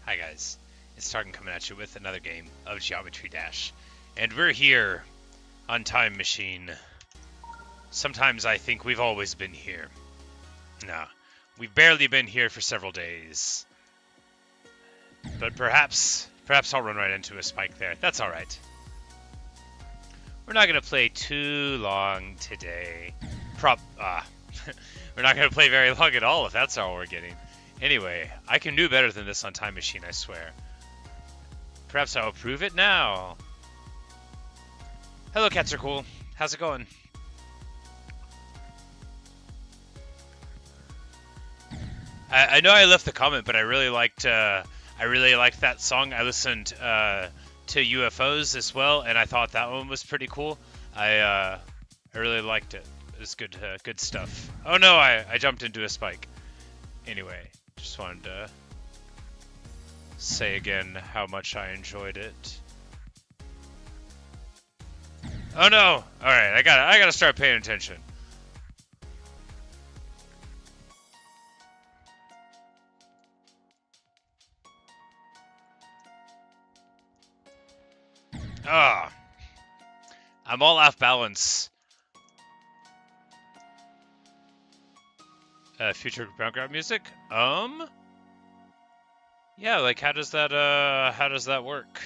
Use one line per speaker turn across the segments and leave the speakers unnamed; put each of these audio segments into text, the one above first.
Hi guys, it's Targan coming at you with another game of Geometry Dash. And we're here on Time Machine. Sometimes I think we've always been here. No, we've barely been here for several days. But perhaps I'll run right into a spike there. That's alright. We're not going to play too long today. We're not going to play very long at all if that's all we're getting. Anyway, I can do better than this on Time Machine, I swear. Perhaps I'll prove it now. Hello, Cats Are Cool. How's it going? I know I left the comment, but I really liked that song. I listened to UFOs as well, and I thought that one was pretty cool. I really liked it. It was good stuff. Oh no, I jumped into a spike. Anyway, just wanted to say again how much I enjoyed it. Oh no! All right, I gotta start paying attention. Ah, I'm all off balance. Future background music? Yeah, like how does that work?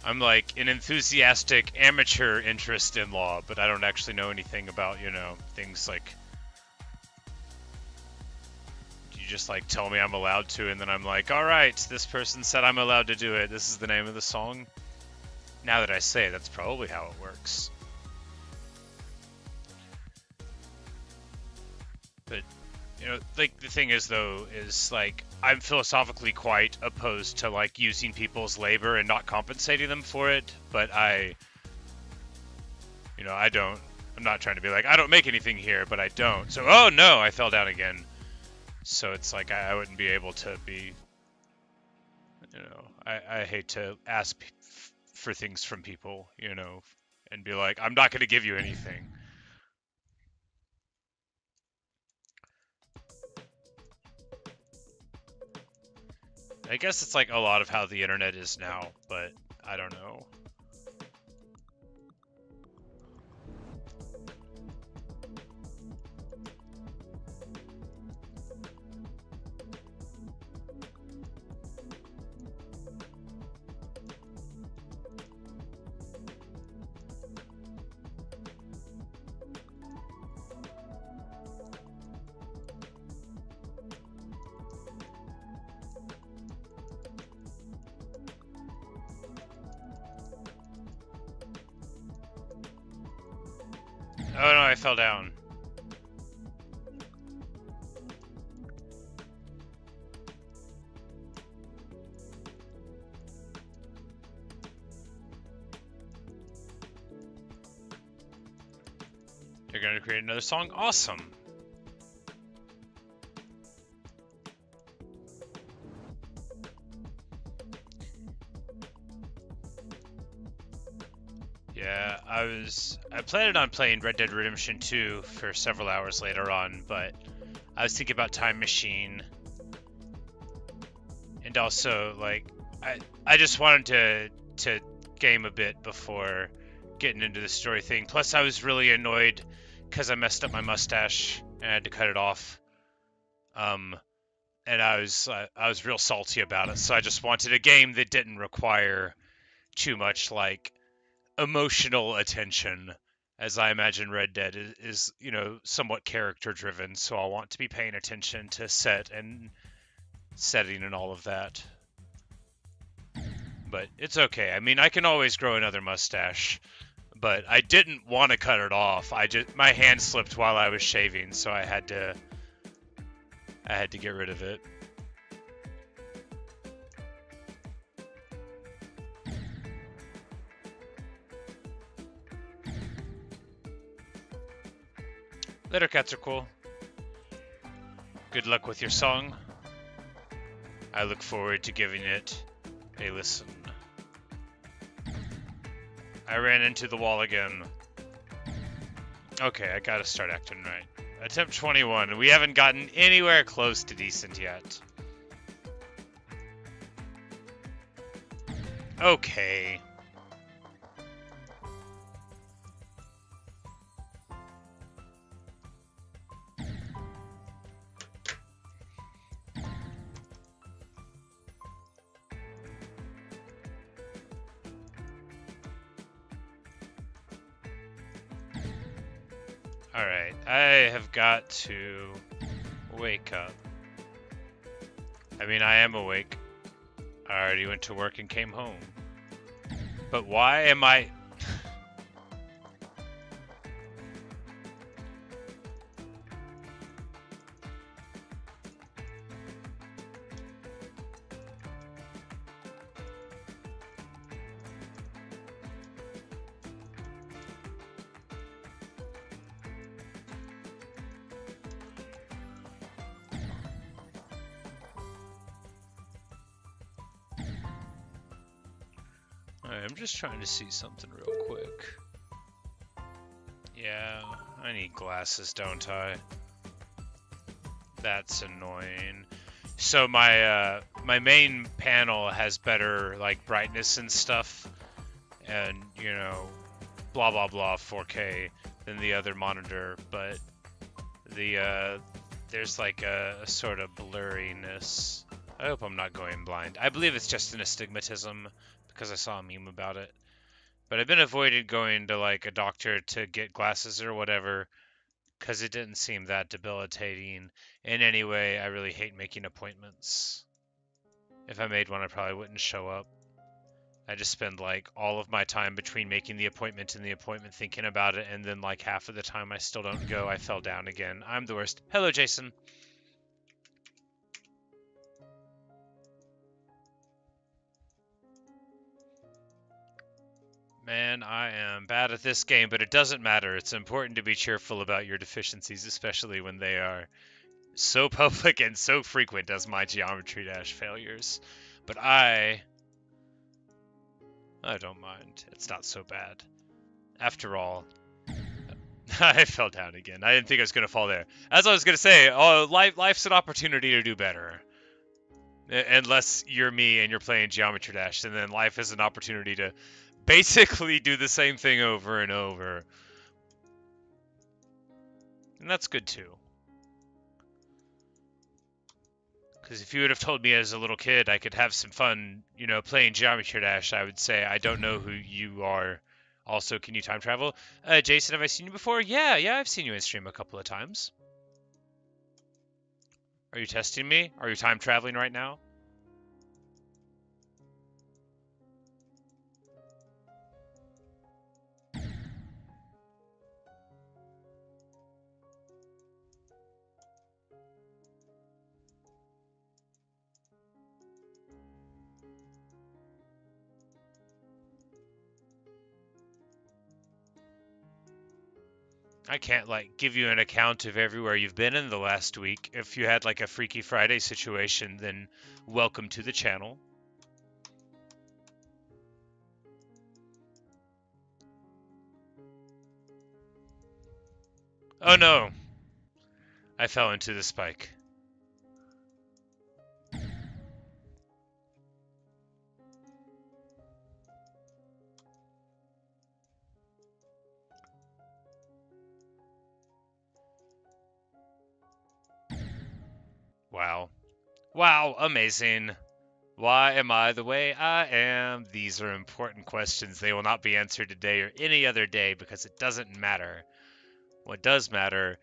I'm like an enthusiastic amateur interest in law, but I don't actually know anything about, things like, you just like tell me I'm allowed to, and then I'm like, all right, this person said I'm allowed to do it. This is the name of the song. Now that I say it, that's probably how it works. But, like the thing is though, is like, I'm philosophically quite opposed to like using people's labor and not compensating them for it, but I'm not trying to be like, I don't make anything here, but I don't. So, oh no, I fell down again. So it's like, I wouldn't be able to be, I hate to ask for things from people, and be like, I'm not going to give you anything. I guess it's like a lot of how the internet is now, but I don't know. Oh no, I fell down. You're gonna create another song? Awesome. Yeah, I planned on playing Red Dead Redemption 2 for several hours later on, but I was thinking about Time Machine. And also, like, I just wanted to game a bit before getting into the story thing. Plus, I was really annoyed because I messed up my mustache and I had to cut it off. And I was real salty about it. So I just wanted a game that didn't require too much like emotional attention, as I imagine Red Dead is somewhat character driven. So I'll want to be paying attention to setting and all of that. But it's okay. I mean, I can always grow another mustache. But I didn't want to cut it off. My hand slipped while I was shaving, so I had to get rid of it. Later, Cats Are Cool. Good luck with your song. I look forward to giving it a listen. I ran into the wall again. Okay, I gotta start acting right. Attempt 21. We haven't gotten anywhere close to decent yet. Okay. Alright, I have got to wake up. I mean, I am awake. I already went to work and came home. But why am I... I'm just trying to see something real quick. Yeah, I need glasses, don't I? That's annoying. So my my main panel has better like brightness and stuff, and you know, blah blah blah 4K than the other monitor, but the there's like a sort of blurriness. I hope I'm not going blind. I believe it's just an astigmatism because I saw a meme about it. But I've been avoiding going to like a doctor to get glasses or whatever because it didn't seem that debilitating. In any way, I really hate making appointments. If I made one, I probably wouldn't show up. I just spend like all of my time between making the appointment and the appointment thinking about it, and then like half of the time I still don't go. I fell down again. I'm the worst. Hello, Jason. Man, I am bad at this game, but it doesn't matter. It's important to be cheerful about your deficiencies, especially when they are so public and so frequent as my Geometry Dash failures. But I don't mind. It's not so bad. After all, I fell down again. I didn't think I was going to fall there. As I was going to say, life's an opportunity to do better. Unless you're me and you're playing Geometry Dash, and then life is an opportunity to basically do the same thing over and over. And that's good too. Because if you would have told me as a little kid I could have some fun, you know, playing Geometry Dash, I would say, I don't know who you are. Also, can you time travel? Jason, have I seen you before? Yeah, I've seen you in stream a couple of times. Are you testing me? Are you time traveling right now? I can't, like, give you an account of everywhere you've been in the last week. If you had, like, a Freaky Friday situation, then welcome to the channel. Oh no! I fell into the spike. Wow. Wow, amazing. Why am I the way I am? These are important questions. They will not be answered today or any other day because it doesn't matter. What does matter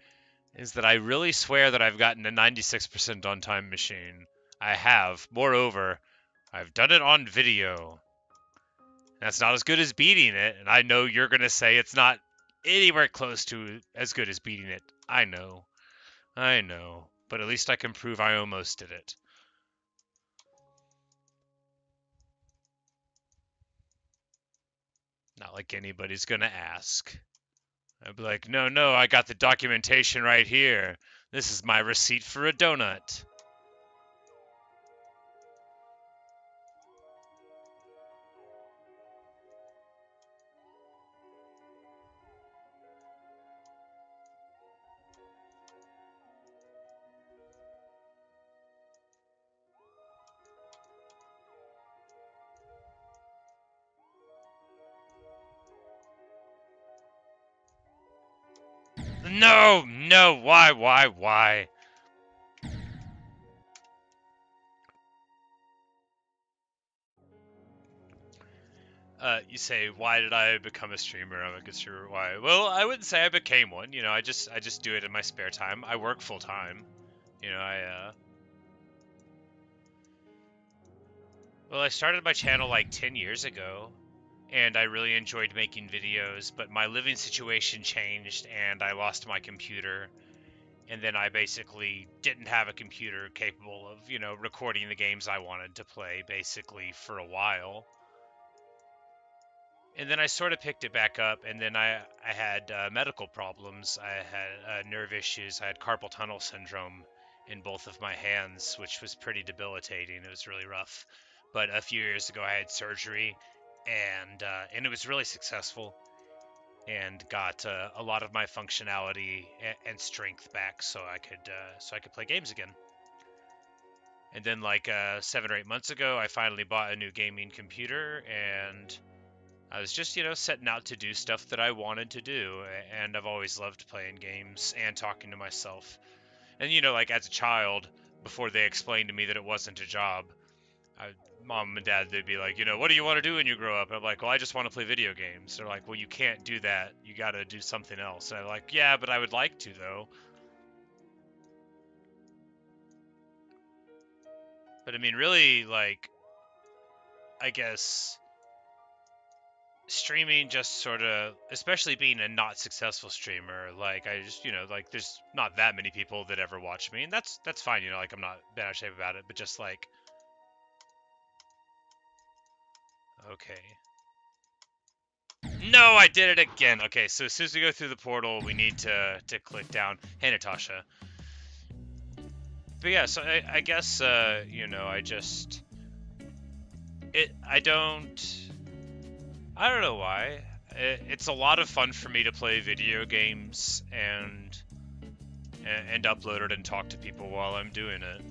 is that I really swear that I've gotten a 96% on Time Machine. I have. Moreover, I've done it on video. That's not as good as beating it, and I know you're going to say it's not anywhere close to as good as beating it. I know. But at least I can prove I almost did it. Not like anybody's gonna ask. I'd be like, no, I got the documentation right here. This is my receipt for a donut. No, no, why? You say, why did I become a streamer? I'm a good streamer. Why? Well, I wouldn't say I became one. You know, I just do it in my spare time. I work full time. You know, well, I started my channel like 10 years ago, and I really enjoyed making videos, but my living situation changed, and I lost my computer, and then I basically didn't have a computer capable of, you know, recording the games I wanted to play, basically, for a while. And then I sort of picked it back up, and then I had medical problems. I had nerve issues. I had carpal tunnel syndrome in both of my hands, which was pretty debilitating. It was really rough. But a few years ago, I had surgery, and it was really successful, and got a lot of my functionality and strength back, so I could play games again. And then, like 7 or 8 months ago, I finally bought a new gaming computer, and I was just, you know, setting out to do stuff that I wanted to do, and I've always loved playing games and talking to myself. And, you know, like as a child, before they explained to me that it wasn't a job, mom and dad, they'd be like, you know, what do you want to do when you grow up? And I'm like, well, I just want to play video games. They're like, well, you can't do that. You got to do something else. And I'm like, yeah, but I would like to, though. But I mean, really, like, I guess streaming just sort of, especially being a not successful streamer, like I just, you know, like there's not that many people that ever watch me, and that's fine, you know, like I'm not bad out of shape about it, but just like, okay, no, I did it again. Okay, so as soon as we go through the portal, we need to click down. Hey, Natasha. But yeah, so I guess you know, I don't know why. It's a lot of fun for me to play video games and upload it and talk to people while I'm doing it.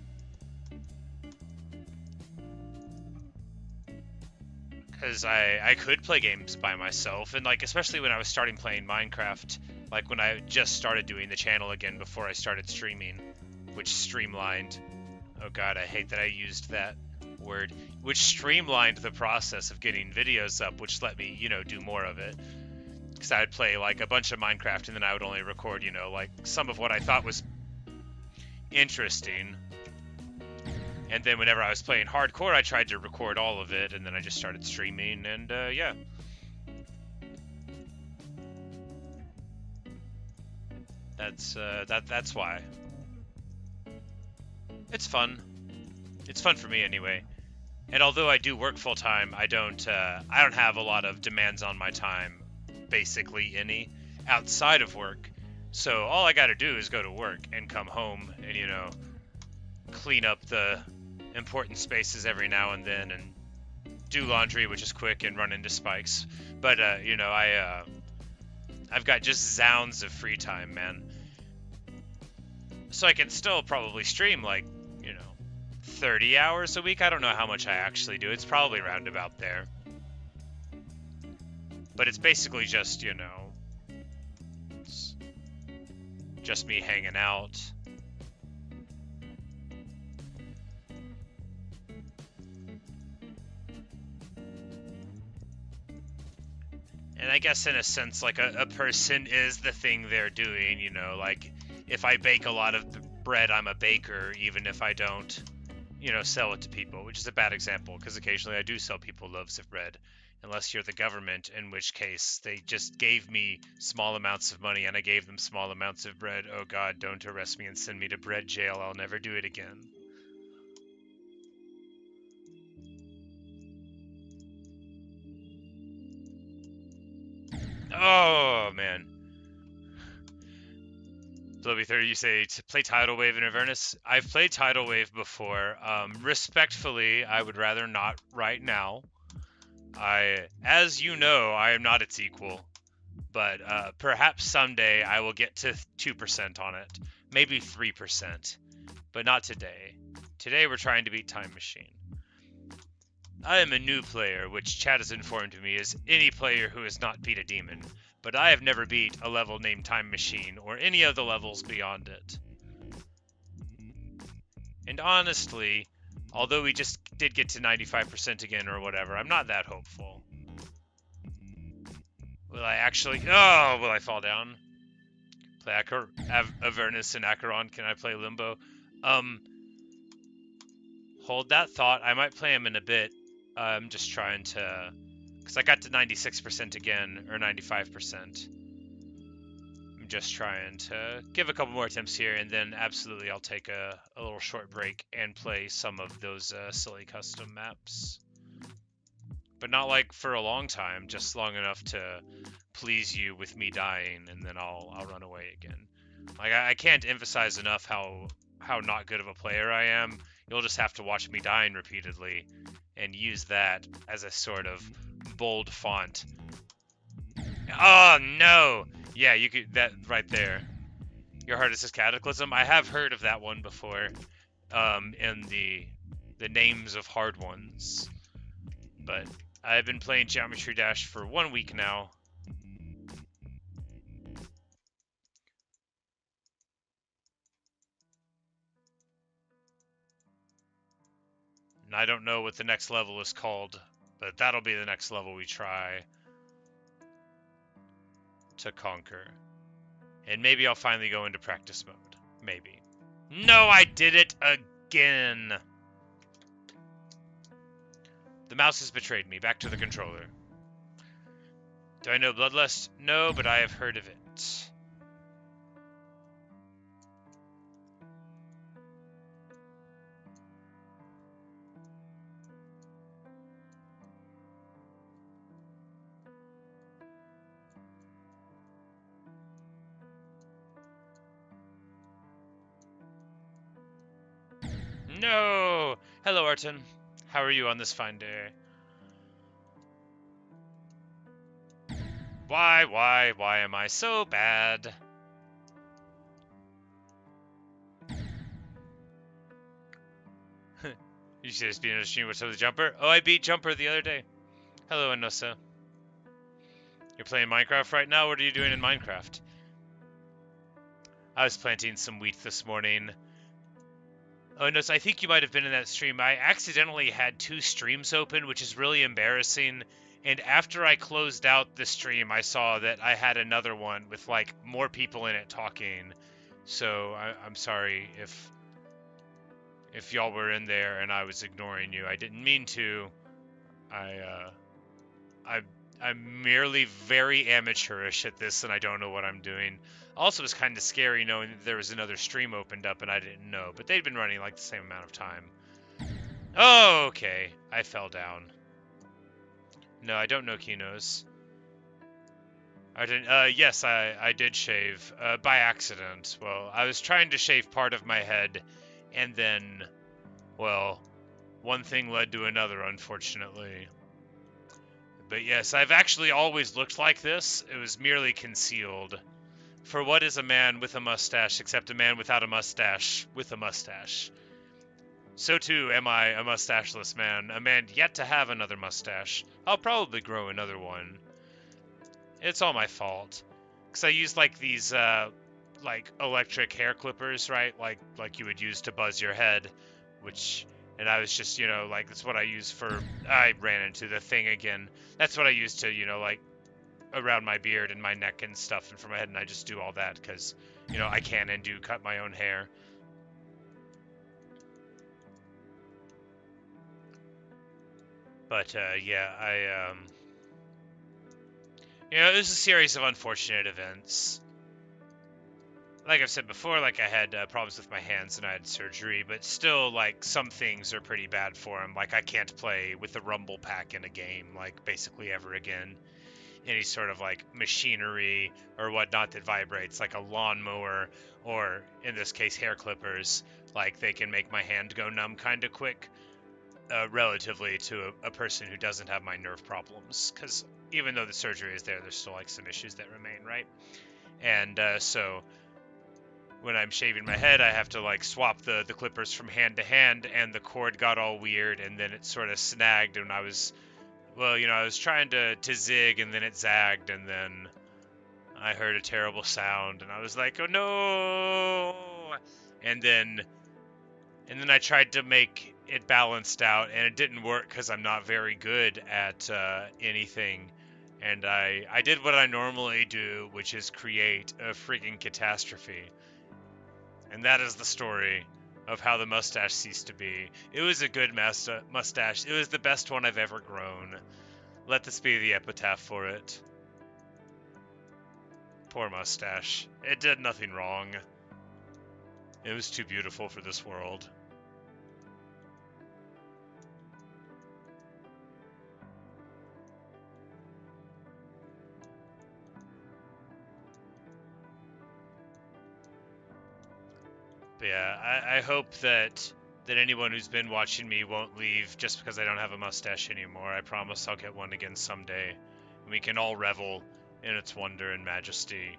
Because I could play games by myself, and like especially when I was starting playing Minecraft, like when I just started doing the channel again before I started streaming, which streamlined. Oh god, I hate that I used that word. Which streamlined the process of getting videos up, which let me, you know, do more of it. Because I'd play like a bunch of Minecraft and then I would only record, you know, like some of what I thought was interesting. And then whenever I was playing hardcore, I tried to record all of it, and then I just started streaming, and yeah. That's why. It's fun. It's fun for me anyway. And although I do work full time, I don't have a lot of demands on my time, basically any, outside of work. So all I got to do is go to work and come home and, you know, clean up the important spaces every now and then and do laundry, which is quick, and run into spikes. But you know, I've got just zounds of free time, man. So I can still probably stream like, you know, 30 hours a week. I don't know how much I actually do. It's probably around about there. But it's basically just, you know, it's just me hanging out. And I guess in a sense, like a person is the thing they're doing, you know, like if I bake a lot of bread, I'm a baker, even if I don't, you know, sell it to people, which is a bad example because occasionally I do sell people loaves of bread, unless you're the government, in which case they just gave me small amounts of money and I gave them small amounts of bread. Oh God, don't arrest me and send me to bread jail. I'll never do it again. Oh man. Blobby30, you say to play Tidal Wave in Avernus. I've played Tidal Wave before. Respectfully, I would rather not right now. As you know, I am not its equal. But perhaps someday I will get to 2% on it. Maybe 3%. But not today. Today we're trying to beat Time Machine. I am a new player, which Chad has informed me is any player who has not beat a demon. But I have never beat a level named Time Machine, or any of the levels beyond it. And honestly, although we just did get to 95% again or whatever, I'm not that hopeful. Will I actually... Oh, will I fall down? Play Avernus and Acheron. Can I play Limbo? Hold that thought. I might play him in a bit. I'm just trying to... Because I got to 96% again, or 95%. I'm just trying to give a couple more attempts here, and then absolutely I'll take a little short break and play some of those silly custom maps. But not like for a long time, just long enough to please you with me dying, and then I'll run away again. Like I can't emphasize enough how not good of a player I am. You'll just have to watch me dying repeatedly, and use that as a sort of bold font. Oh no! Yeah, you could that right there. Your hardest is Cataclysm. I have heard of that one before. In the names of hard ones, but I've been playing Geometry Dash for 1 week now. And I don't know what the next level is called, but that'll be the next level we try to conquer. And maybe I'll finally go into practice mode. Maybe. No, I did it again! The mouse has betrayed me. Back to the controller. Do I know Bloodlust? No, but I have heard of it. No! Hello, Arton. How are you on this fine day? Why am I so bad? You should just be in a stream with the Jumper. Oh, I beat Jumper the other day. Hello, Anosa. You're playing Minecraft right now? What are you doing in Minecraft? I was planting some wheat this morning. Oh, Anosa, I think you might have been in that stream. I accidentally had 2 streams open, which is really embarrassing. And after I closed out the stream, I saw that I had another one with, like, more people in it talking. So I'm sorry if y'all were in there and I was ignoring you. I didn't mean to. I'm merely very amateurish at this, and I don't know what I'm doing. Also, it was kind of scary knowing that there was another stream opened up and I didn't know, but they'd been running like the same amount of time. Oh, okay. I fell down. No, I don't know Kinos. I didn't. Yes, I did shave by accident. Well, I was trying to shave part of my head, and then, well, one thing led to another, unfortunately. But yes, I've actually always looked like this. It was merely concealed. For what is a man with a mustache except a man without a mustache with a mustache? So too am I a mustacheless man, a man yet to have another mustache. I'll probably grow another one. It's all my fault. Because I use like these like electric hair clippers, right? Like you would use to buzz your head, which... And I was just, you know, like, that's what I use for... I ran into the thing again. That's what I use to, you know, like, around my beard and my neck and stuff and for my head, and I just do all that because, you know, I can and do cut my own hair. But, yeah, you know, it was a series of unfortunate events. Like I've said before, like I had problems with my hands and I had surgery, but still, like, some things are pretty bad for them. Like, I can't play with the rumble pack in a game, like, basically ever again. any sort of like machinery or whatnot that vibrates, like a lawnmower, or in this case hair clippers. Like they can make my hand go numb kind of quick, relatively to a person who doesn't have my nerve problems, because even though the surgery is there, there's still like some issues that remain, right? And so when I'm shaving my head, I have to like swap the clippers from hand to hand, and the cord got all weird, and then it sort of snagged, and I was, well, I was trying to zig, and then it zagged, and then I heard a terrible sound, and I was like, oh no! And then I tried to make it balanced out, and it didn't work because I'm not very good at anything. And I did what I normally do, which is create a freaking catastrophe. And that is the story of how the mustache ceased to be. It was a good mustache. It was the best one I've ever grown. Let this be the epitaph for it. Poor mustache. It did nothing wrong. It was too beautiful for this world. But yeah, I hope that anyone who's been watching me won't leave just because I don't have a mustache anymore. I promise I'll get one again someday, and we can all revel in its wonder and majesty.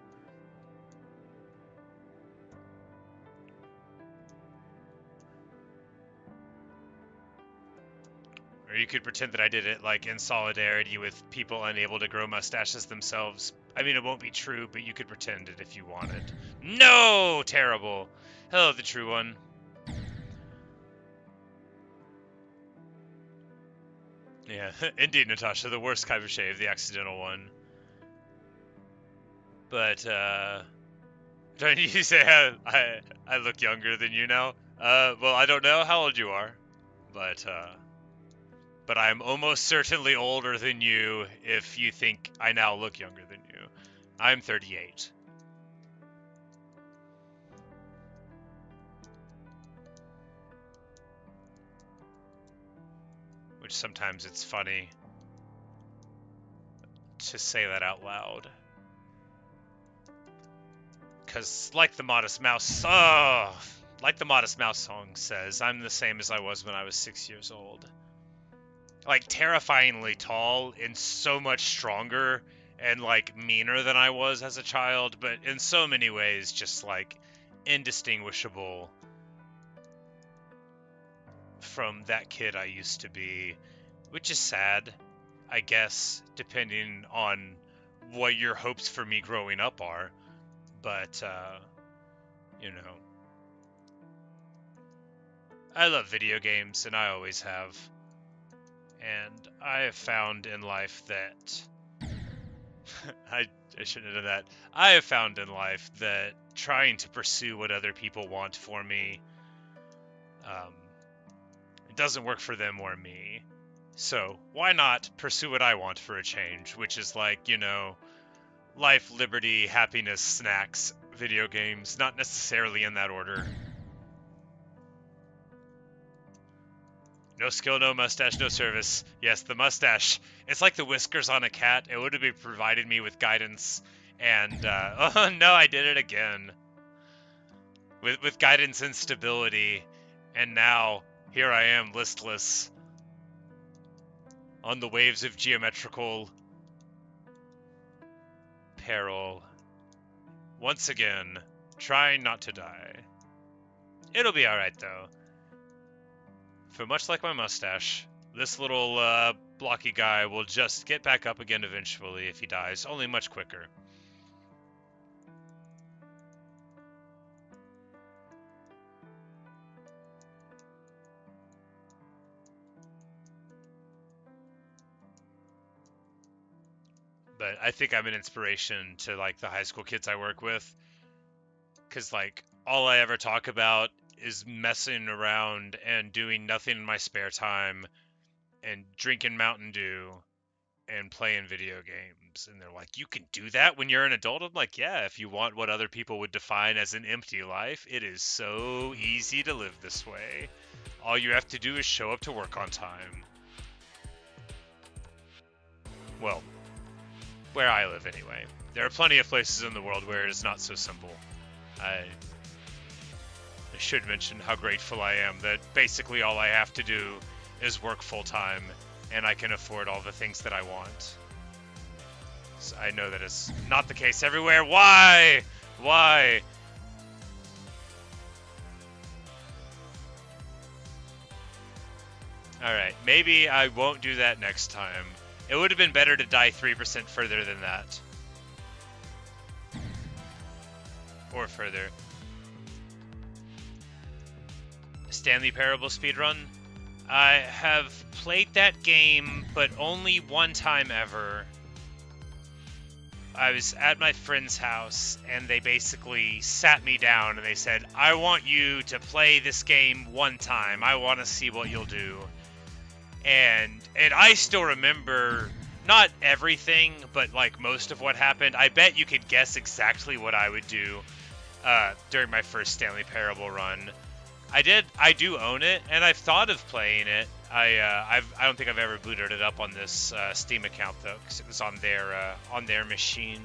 Or you could pretend that I did it like in solidarity with people unable to grow mustaches themselves. I mean, it won't be true, but you could pretend it if you wanted. No! Terrible. Hello, the true one. Yeah, indeed, Natasha, the worst kind of shave, the accidental one. But, don't you say I look younger than you now? Well, I don't know how old you are, but I'm almost certainly older than you if you think I now look younger than you. I'm 38. Which sometimes it's funny to say that out loud. Because like the Modest Mouse song says, I'm the same as I was when I was 6 years old. Like, terrifyingly tall and so much stronger and, like, meaner than I was as a child, but in so many ways just, like, indistinguishable from that kid I used to be, which is sad, I guess, depending on what your hopes for me growing up are. But, I love video games, and I always have. And I have found in life that I shouldn't have done that. I have found in life that trying to pursue what other people want for me, it doesn't work for them or me. So why not pursue what I want for a change, which is like, life, liberty, happiness, snacks, video games, not necessarily in that order. No skill, no mustache, no service. Yes, the mustache. It's like the whiskers on a cat. It would have provided me with guidance. And, oh no, I did it again. With guidance and stability. And now, here I am, listless. On the waves of geometrical peril. Once again, trying not to die. It'll be alright, though. For much like my mustache, this little blocky guy will just get back up again eventually if he dies, only much quicker. But I think I'm an inspiration to, like, the high school kids I work with. Because, like, all I ever talk about is messing around and doing nothing in my spare time and drinking Mountain Dew and playing video games. And they're like, you can do that when you're an adult? I'm like, yeah, if you want what other people would define as an empty life, it is so easy to live this way. All you have to do is show up to work on time. Well, Where I live, anyway. There are plenty of places in the world where it is not so simple. I should mention how grateful I am that basically all I have to do is work full-time, and I can afford all the things that I want. So I know that is not the case everywhere. Why? Why? Alright, maybe I won't do that next time. It would have been better to die 3% further than that. Or further. Stanley Parable speedrun? I have played that game, but only one time ever. I was at my friend's house, and they basically sat me down, and they said, I want you to play this game one time. I want to see what you'll do. And I still remember, not everything, but like most of what happened. I bet you could guess exactly what I would do during my first Stanley Parable run. I do own it, and I've thought of playing it. I don't think I've ever booted it up on this Steam account though, because it was on their machine.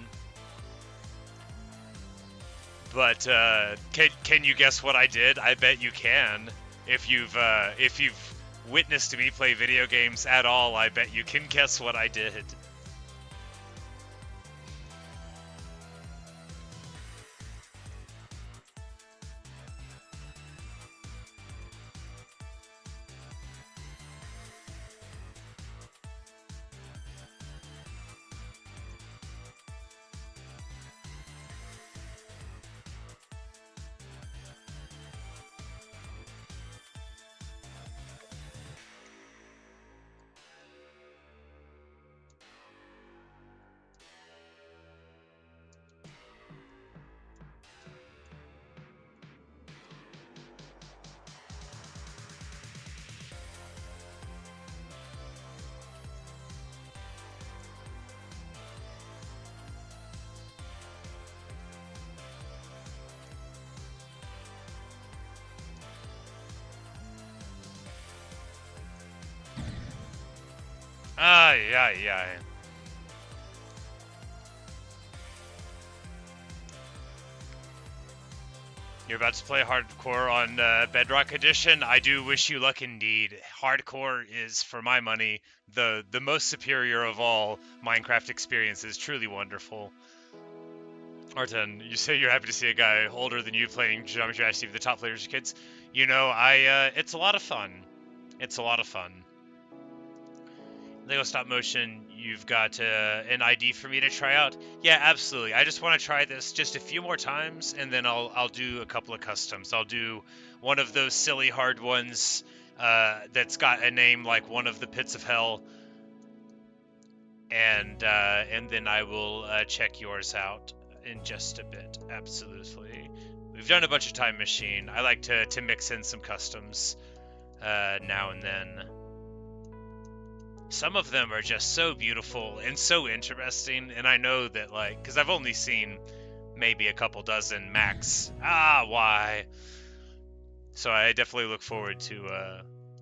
But can you guess what I did? I bet you can. If you've witnessed me play video games at all, I bet you can guess what I did. Yeah. You're about to play hardcore on Bedrock Edition. I do wish you luck indeed. Hardcore is, for my money, the most superior of all Minecraft experiences. Truly wonderful. Arten, you say you're happy to see a guy older than you playing Geometry Dash TV, the top players kids. You know, it's a lot of fun. It's a lot of fun. Lego Stop Motion, you've got an ID for me to try out? Yeah, absolutely. I just want to try this just a few more times, and then I'll do a couple of customs. I'll do one of those silly hard ones that's got a name like one of the Pits of Hell, and then I will check yours out in just a bit. Absolutely. We've done a bunch of Time Machine. I like to mix in some customs now and then. Some of them are just so beautiful and so interesting, and I know that, like, because I've only seen maybe a couple dozen max. Why? So I definitely look forward to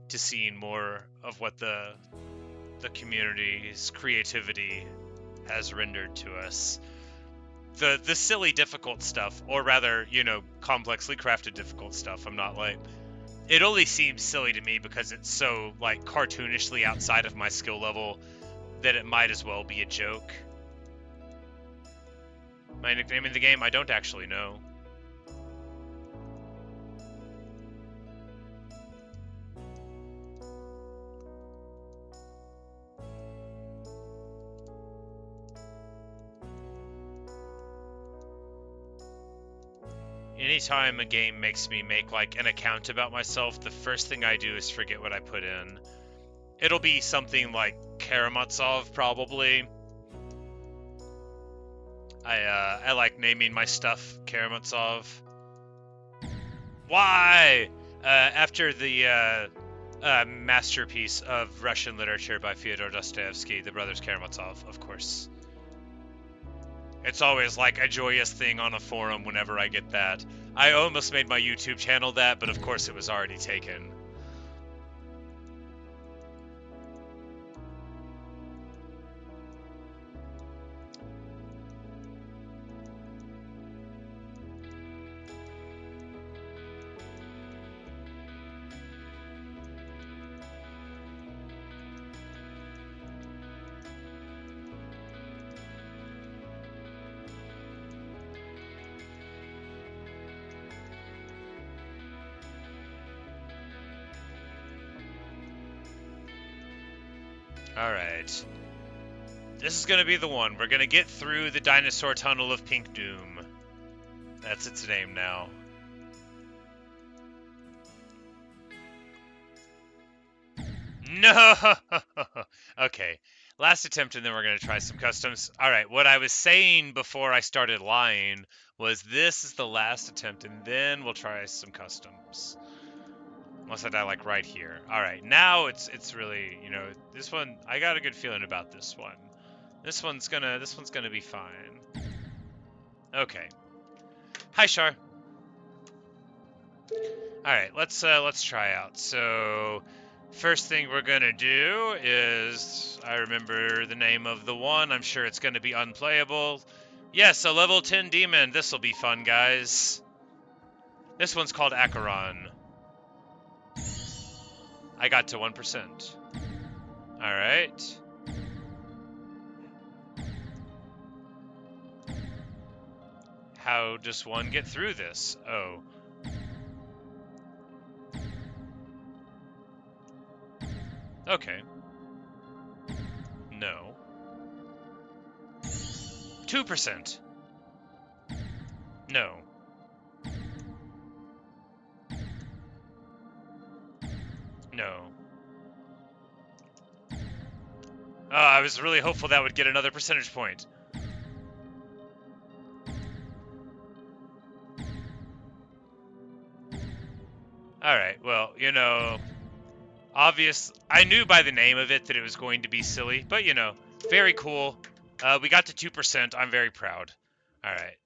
seeing more of what the community's creativity has rendered to us. The silly difficult stuff, or rather, you know, complexly crafted difficult stuff. I'm not like... It only seems silly to me because it's so, like, cartoonishly outside of my skill level that it might as well be a joke. My nickname in the game? I don't actually know. Anytime a game makes me make, like, an account about myself, the first thing I do is forget what I put in. It'll be something like Karamazov, probably. I like naming my stuff Karamazov. Why? After the masterpiece of Russian literature by Fyodor Dostoevsky, The Brothers Karamazov, of course. It's always like a joyous thing on a forum whenever I get that. I almost made my YouTube channel that, but of course it was already taken. Alright. This is gonna be the one. We're gonna get through the dinosaur tunnel of Pink Doom. That's its name now. No! Okay. Last attempt, and then we're gonna try some customs. Alright, what I was saying before I started lying was this is the last attempt, and then we'll try some customs. Unless I die like right here. Alright, now it's really, you know, this one, I got a good feeling about this one. This one's gonna be fine. Okay. Hi, Shar. Alright, let's try out. So first thing we're gonna do is, I remember the name of the one, I'm sure it's gonna be unplayable. Yes, a level 10 demon. This'll be fun, guys. This one's called Acheron. I got to 1%. Alright. How does one get through this? Oh. Okay. No. 2%. No. No. Oh, I was really hopeful that would get another percentage point. Alright, well, you know, I knew by the name of it that it was going to be silly, but you know, very cool. We got to 2%. I'm very proud. Alright.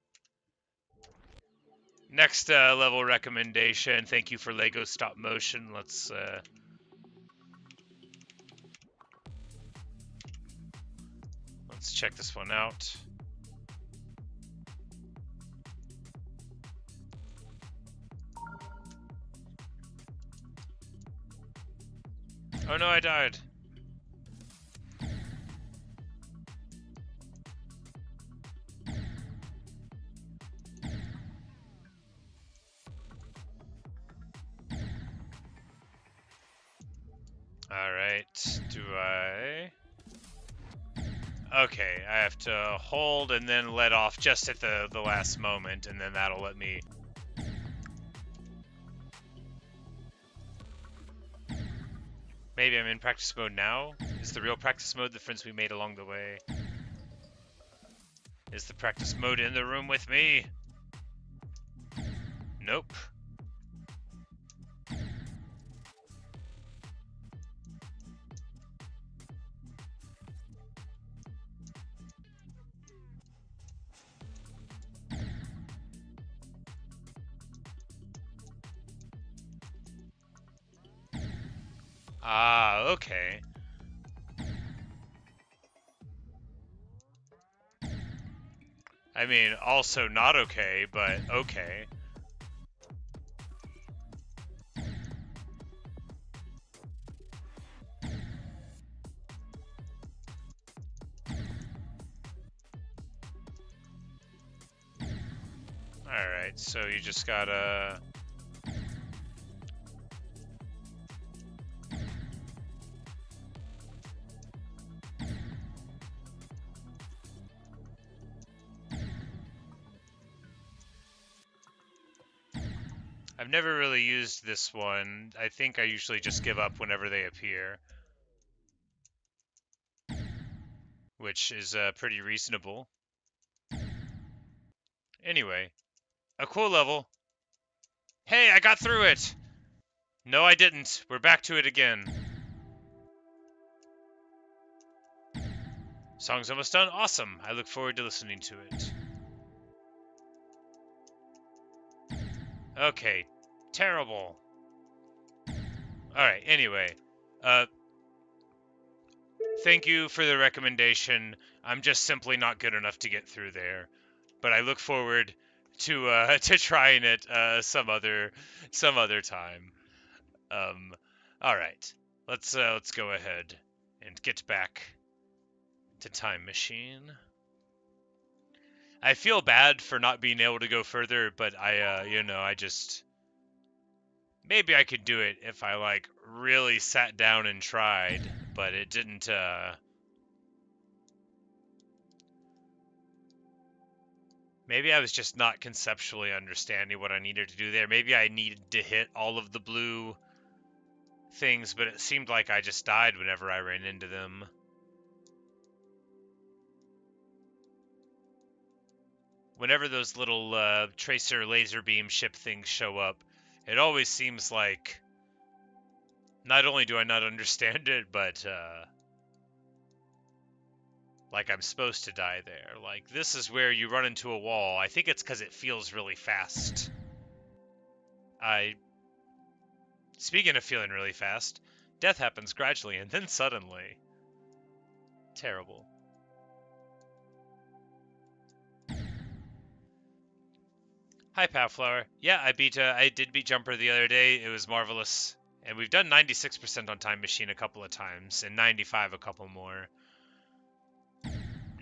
Next level recommendation. Thank you for Lego Stop Motion. Let's check this one out. Oh no, I died. Alright, do I... Okay, I have to hold and then let off just at the last moment, and then that'll let me... Maybe I'm in practice mode now? Is the real practice mode the friends we made along the way? Is the practice mode in the room with me? Nope. Ah, okay. I mean, also not okay, but okay. Alright, so you just gotta... I've never really used this one. I think I usually just give up whenever they appear. Which is pretty reasonable. Anyway, a cool level. Hey, I got through it! No, I didn't. We're back to it again. Song's almost done? Awesome. I look forward to listening to it. Okay. Terrible. Alright, anyway. Thank you for the recommendation. I'm just simply not good enough to get through there. But I look forward to trying it some other time. Alright. Let's go ahead and get back to Time Machine. I feel bad for not being able to go further, but you know, I just... Maybe I could do it if I, like, really sat down and tried, but it didn't, Maybe I was just not conceptually understanding what I needed to do there. Maybe I needed to hit all of the blue things, but it seemed like I just died whenever I ran into them. Whenever those little tracer laser beam ship things show up, it always seems like not only do I not understand it, but like I'm supposed to die there. Like, this is where you run into a wall. I think it's because it feels really fast. Speaking of feeling really fast, death happens gradually and then suddenly. Terrible. Hi, Powflower. Yeah, I did beat Jumper the other day. It was marvelous. And we've done 96% on Time Machine a couple of times, and 95 a couple more.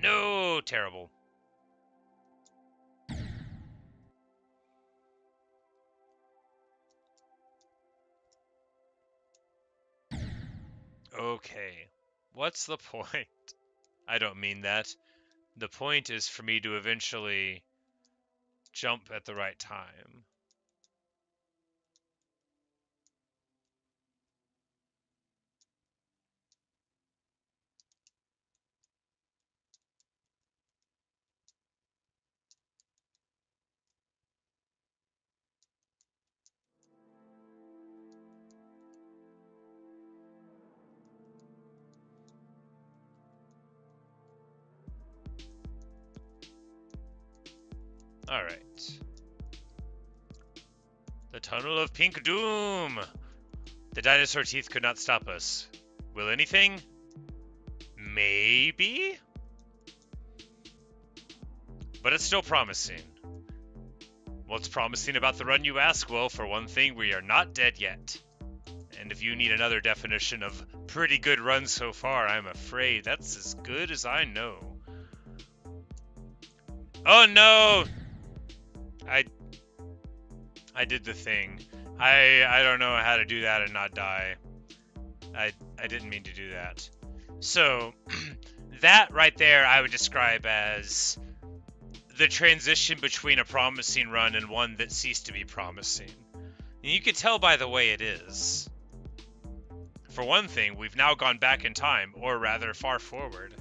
No, terrible. Okay, what's the point? I don't mean that. The point is for me to eventually jump at the right time. Alright. The Tunnel of Pink Doom! The dinosaur teeth could not stop us. Will anything? Maybe? But it's still promising. What's promising about the run, you ask? Well, for one thing, we are not dead yet. And if you need another definition of pretty good run so far, I'm afraid that's as good as I know. Oh no! I did the thing. I don't know how to do that and not die. I didn't mean to do that. So, that right there I would describe as the transition between a promising run and one that ceased to be promising. And you could tell by the way it is. For one thing, we've now gone back in time, or rather far forward.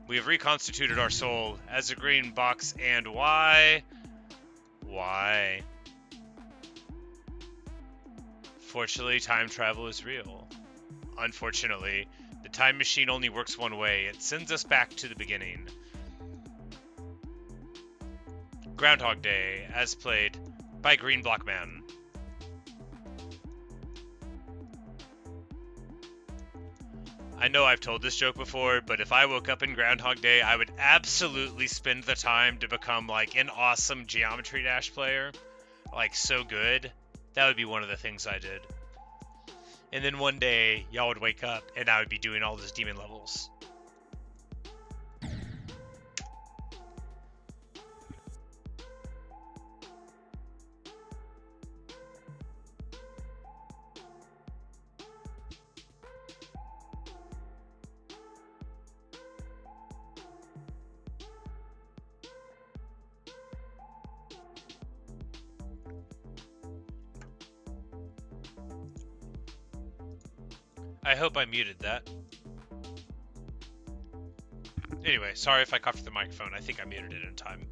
We have reconstituted our soul as a green box, and why? Why? Fortunately, time travel is real. Unfortunately, the time machine only works one way. It sends us back to the beginning. Groundhog Day, as played by Green Block Man. I know I've told this joke before, but if I woke up in Groundhog Day, I would absolutely spend the time to become like an awesome Geometry Dash player. Like, so good. That would be one of the things I did. And then one day, y'all would wake up, and I would be doing all those demon levels. I hope I muted that. Anyway, sorry if I coughed the microphone. I think I muted it in time.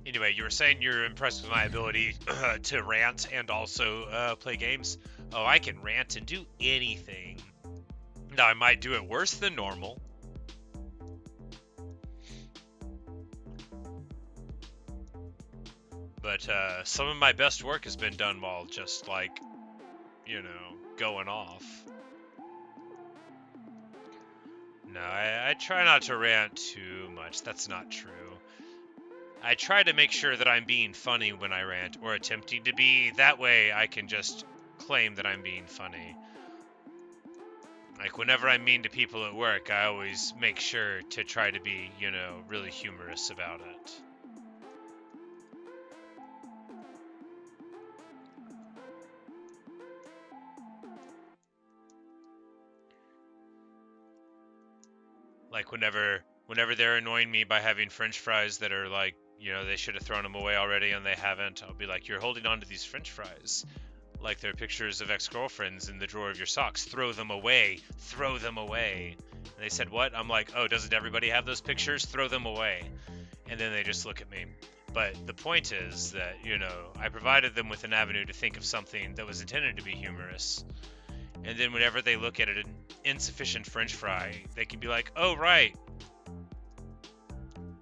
Anyway, you were saying you're impressed with my ability to rant and also play games. Oh, I can rant and do anything. Now, I might do it worse than normal. But some of my best work has been done while just, like, you know, going off. No, I try not to rant too much. That's not true. I try to make sure that I'm being funny when I rant, or attempting to be. That way I can just claim that I'm being funny. Like, whenever I'm mean to people at work, I always make sure to try to be, you know, really humorous about it. Like whenever they're annoying me by having French fries that are like, you know, they should have thrown them away already and they haven't, I'll be like, you're holding on to these French fries like they're pictures of ex-girlfriends in the drawer of your socks. Throw them away. Throw them away. And they said, what? I'm like, oh, doesn't everybody have those pictures? Throw them away. And then they just look at me. But the point is that, you know, I provided them with an avenue to think of something that was intended to be humorous. And then whenever they look at an insufficient French fry, they can be like, oh, right.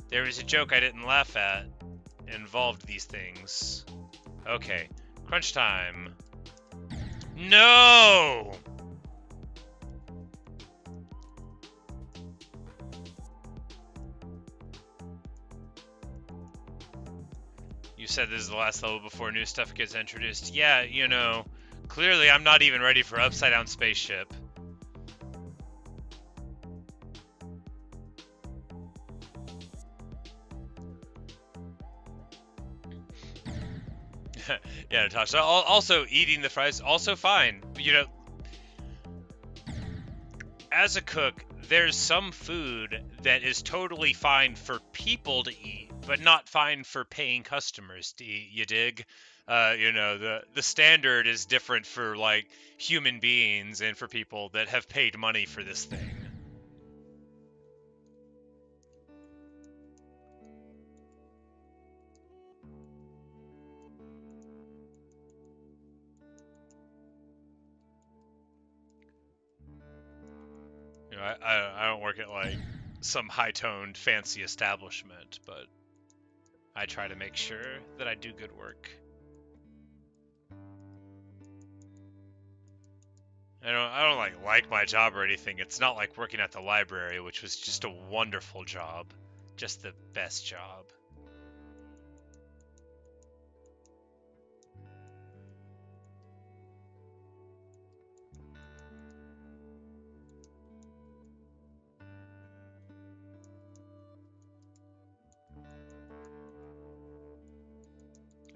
There was a joke I didn't laugh at. It involved these things. Okay. Crunch time. No! You said this is the last level before new stuff gets introduced. Yeah, you know, clearly I'm not even ready for Upside Down Spaceship. Yeah, Natasha. Also, eating the fries, also fine. You know, as a cook, there's some food that is totally fine for people to eat, but not fine for paying customers to eat. You dig? You know, the standard is different for like human beings and for people that have paid money for this thing. You know, I don't work at like some high-toned fancy establishment, but I try to make sure that I do good work. I don't like my job or anything. It's not like working at the library, which was just a wonderful job. Just the best job.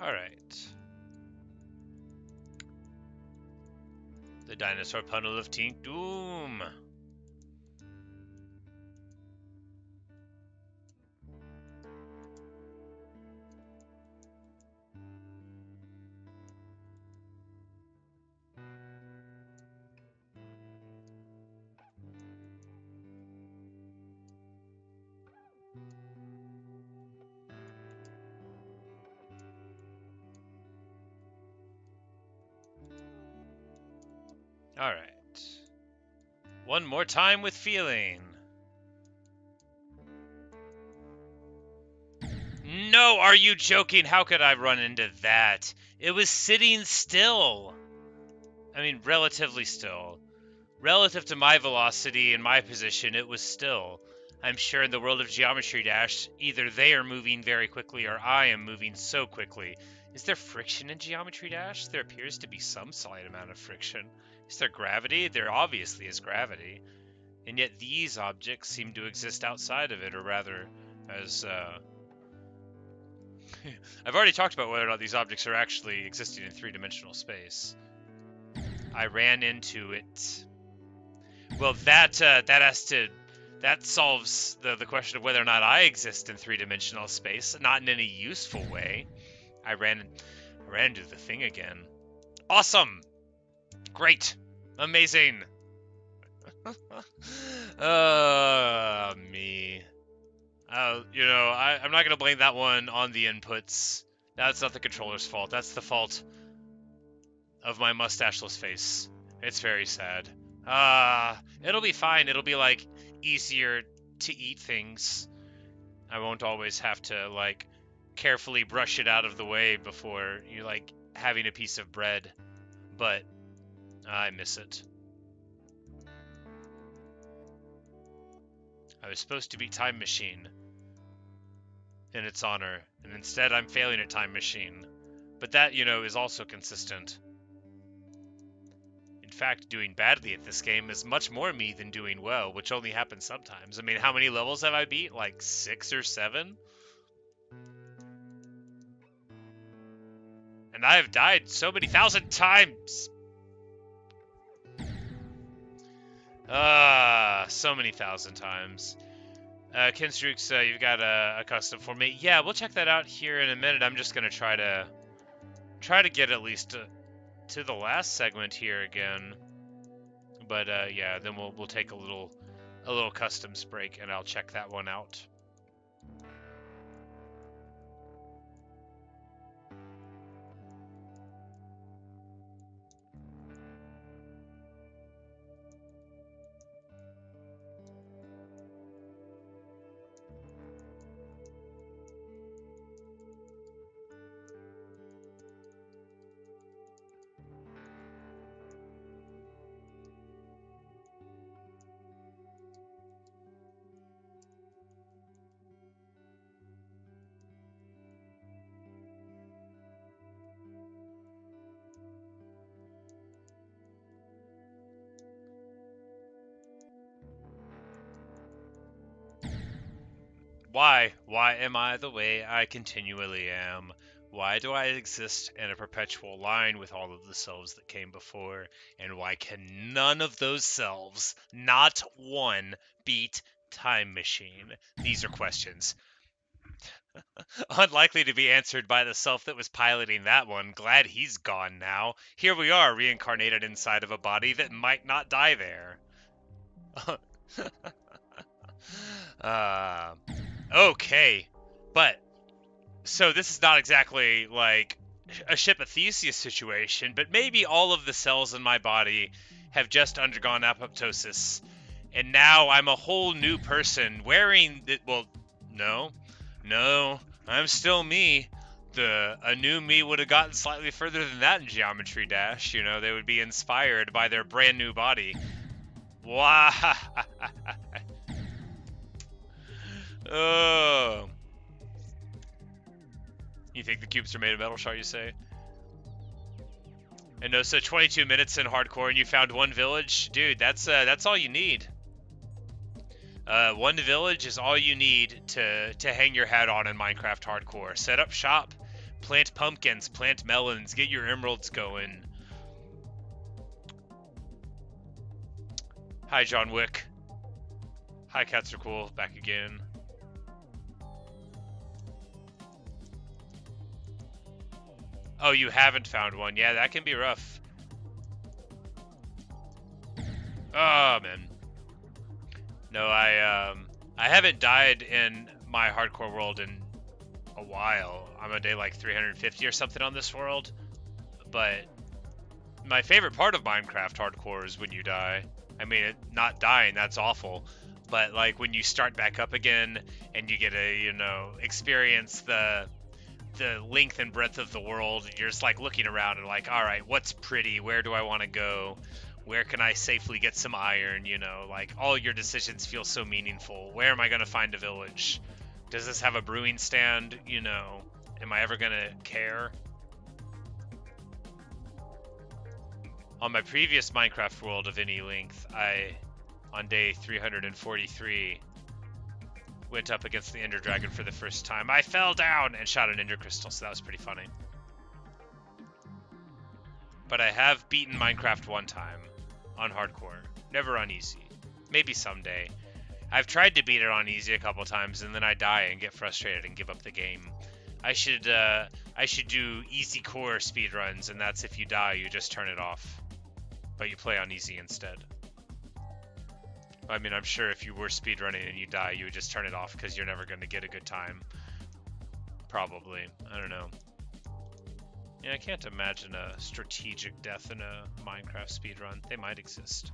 Alright. The dinosaur puddle of Tink Doom. Alright. One more time with feeling. No, are you joking? How could I run into that? It was sitting still. I mean, relatively still. Relative to my velocity and my position, it was still. I'm sure in the world of Geometry Dash, either they are moving very quickly or I am moving so quickly. Is there friction in Geometry Dash? There appears to be some slight amount of friction. Is there gravity? There obviously is gravity. And yet these objects seem to exist outside of it, or rather, as, I've already talked about whether or not these objects are actually existing in three-dimensional space. I ran into it. Well, that solves the question of whether or not I exist in three-dimensional space, not in any useful way. I ran into the thing again. Awesome! Great! Amazing! Me. You know, I'm not gonna blame that one on the inputs. That's not the controller's fault. That's the fault of my mustacheless face. It's very sad. It'll be fine. It'll be, like, easier to eat things. I won't always have to, like, carefully brush it out of the way before you, like, having a piece of bread. But I miss it. I was supposed to be Time Machine in its honor, and instead I'm failing at Time Machine. But that, you know, is also consistent. In fact, doing badly at this game is much more me than doing well, which only happens sometimes. I mean, how many levels have I beat? Like 6 or 7? And I have died so many thousand times! So many thousand times. Ken Strooks, you've got a custom for me. Yeah, we'll check that out here in a minute. I'm just gonna try to get at least to the last segment here again. But yeah, then we'll take a little customs break, and I'll check that one out. Why? Why am I the way I continually am? Why do I exist in a perpetual line with all of the selves that came before? And why can none of those selves, not one, beat Time Machine? These are questions. Unlikely to be answered by the self that was piloting that one. Glad he's gone now. Here we are, reincarnated inside of a body that might not die there. Okay, but so this is not exactly like a Ship of Theseus situation, but maybe all of the cells in my body have just undergone apoptosis, and now I'm a whole new person wearing the, well, no, I'm still me. A new me would have gotten slightly further than that in Geometry Dash. You know, they would be inspired by their brand new body. Wow. Oh. You think the cubes are made of metal, Char, you say? And no, so 22 minutes in hardcore and you found one village? Dude, that's all you need. One village is all you need to hang your hat on in Minecraft hardcore. Set up shop, plant pumpkins, plant melons, get your emeralds going. Hi, John Wick. Hi, Cats Are Cool, back again. Oh, you haven't found one. Yeah, that can be rough. Oh, man. No, I haven't died in my hardcore world in a while. I'm a day like 350 or something on this world. But my favorite part of Minecraft hardcore is when you die. I mean, not dying, that's awful. But like when you start back up again and you get to, you know, experience the length and breadth of the world, you're just like looking around and like, all right, what's pretty? Where do I want to go? Where can I safely get some iron? You know, like all your decisions feel so meaningful. Where am I going to find a village? Does this have a brewing stand? You know, am I ever going to care? On my previous Minecraft world of any length, on day 343, went up against the Ender Dragon for the first time. I fell down and shot an Ender Crystal, so that was pretty funny. But I have beaten Minecraft one time on hardcore, never on easy. Maybe someday. I've tried to beat it on easy a couple times, and then I die and get frustrated and give up the game. I should do easy core speedruns, and that's if you die, you just turn it off. But you play on easy instead. I mean, I'm sure if you were speedrunning and you die, you would just turn it off because you're never going to get a good time. Probably. I don't know. Yeah, I can't imagine a strategic death in a Minecraft speedrun. They might exist.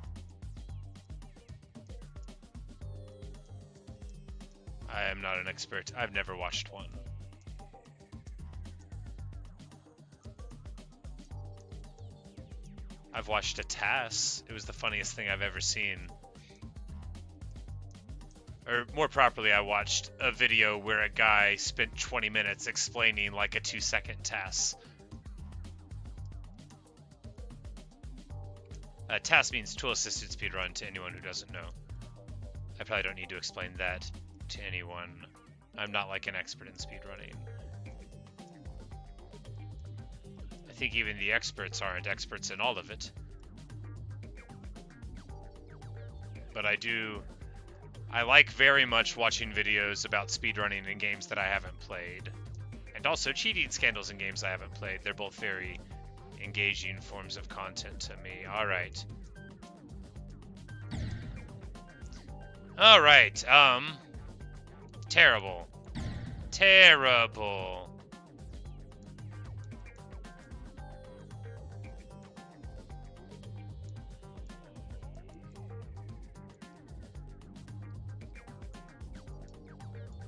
I am not an expert. I've never watched one. I've watched a TAS. It was the funniest thing I've ever seen. Or more properly, I watched a video where a guy spent 20 minutes explaining like a 2-second TAS. TAS means Tool Assisted Speedrun to anyone who doesn't know. I probably don't need to explain that to anyone. I'm not like an expert in speedrunning. I think even the experts aren't experts in all of it. But I do I like very much watching videos about speedrunning in games that I haven't played. And also cheating scandals in games I haven't played. They're both very engaging forms of content to me. Alright. Alright, terrible. Terrible.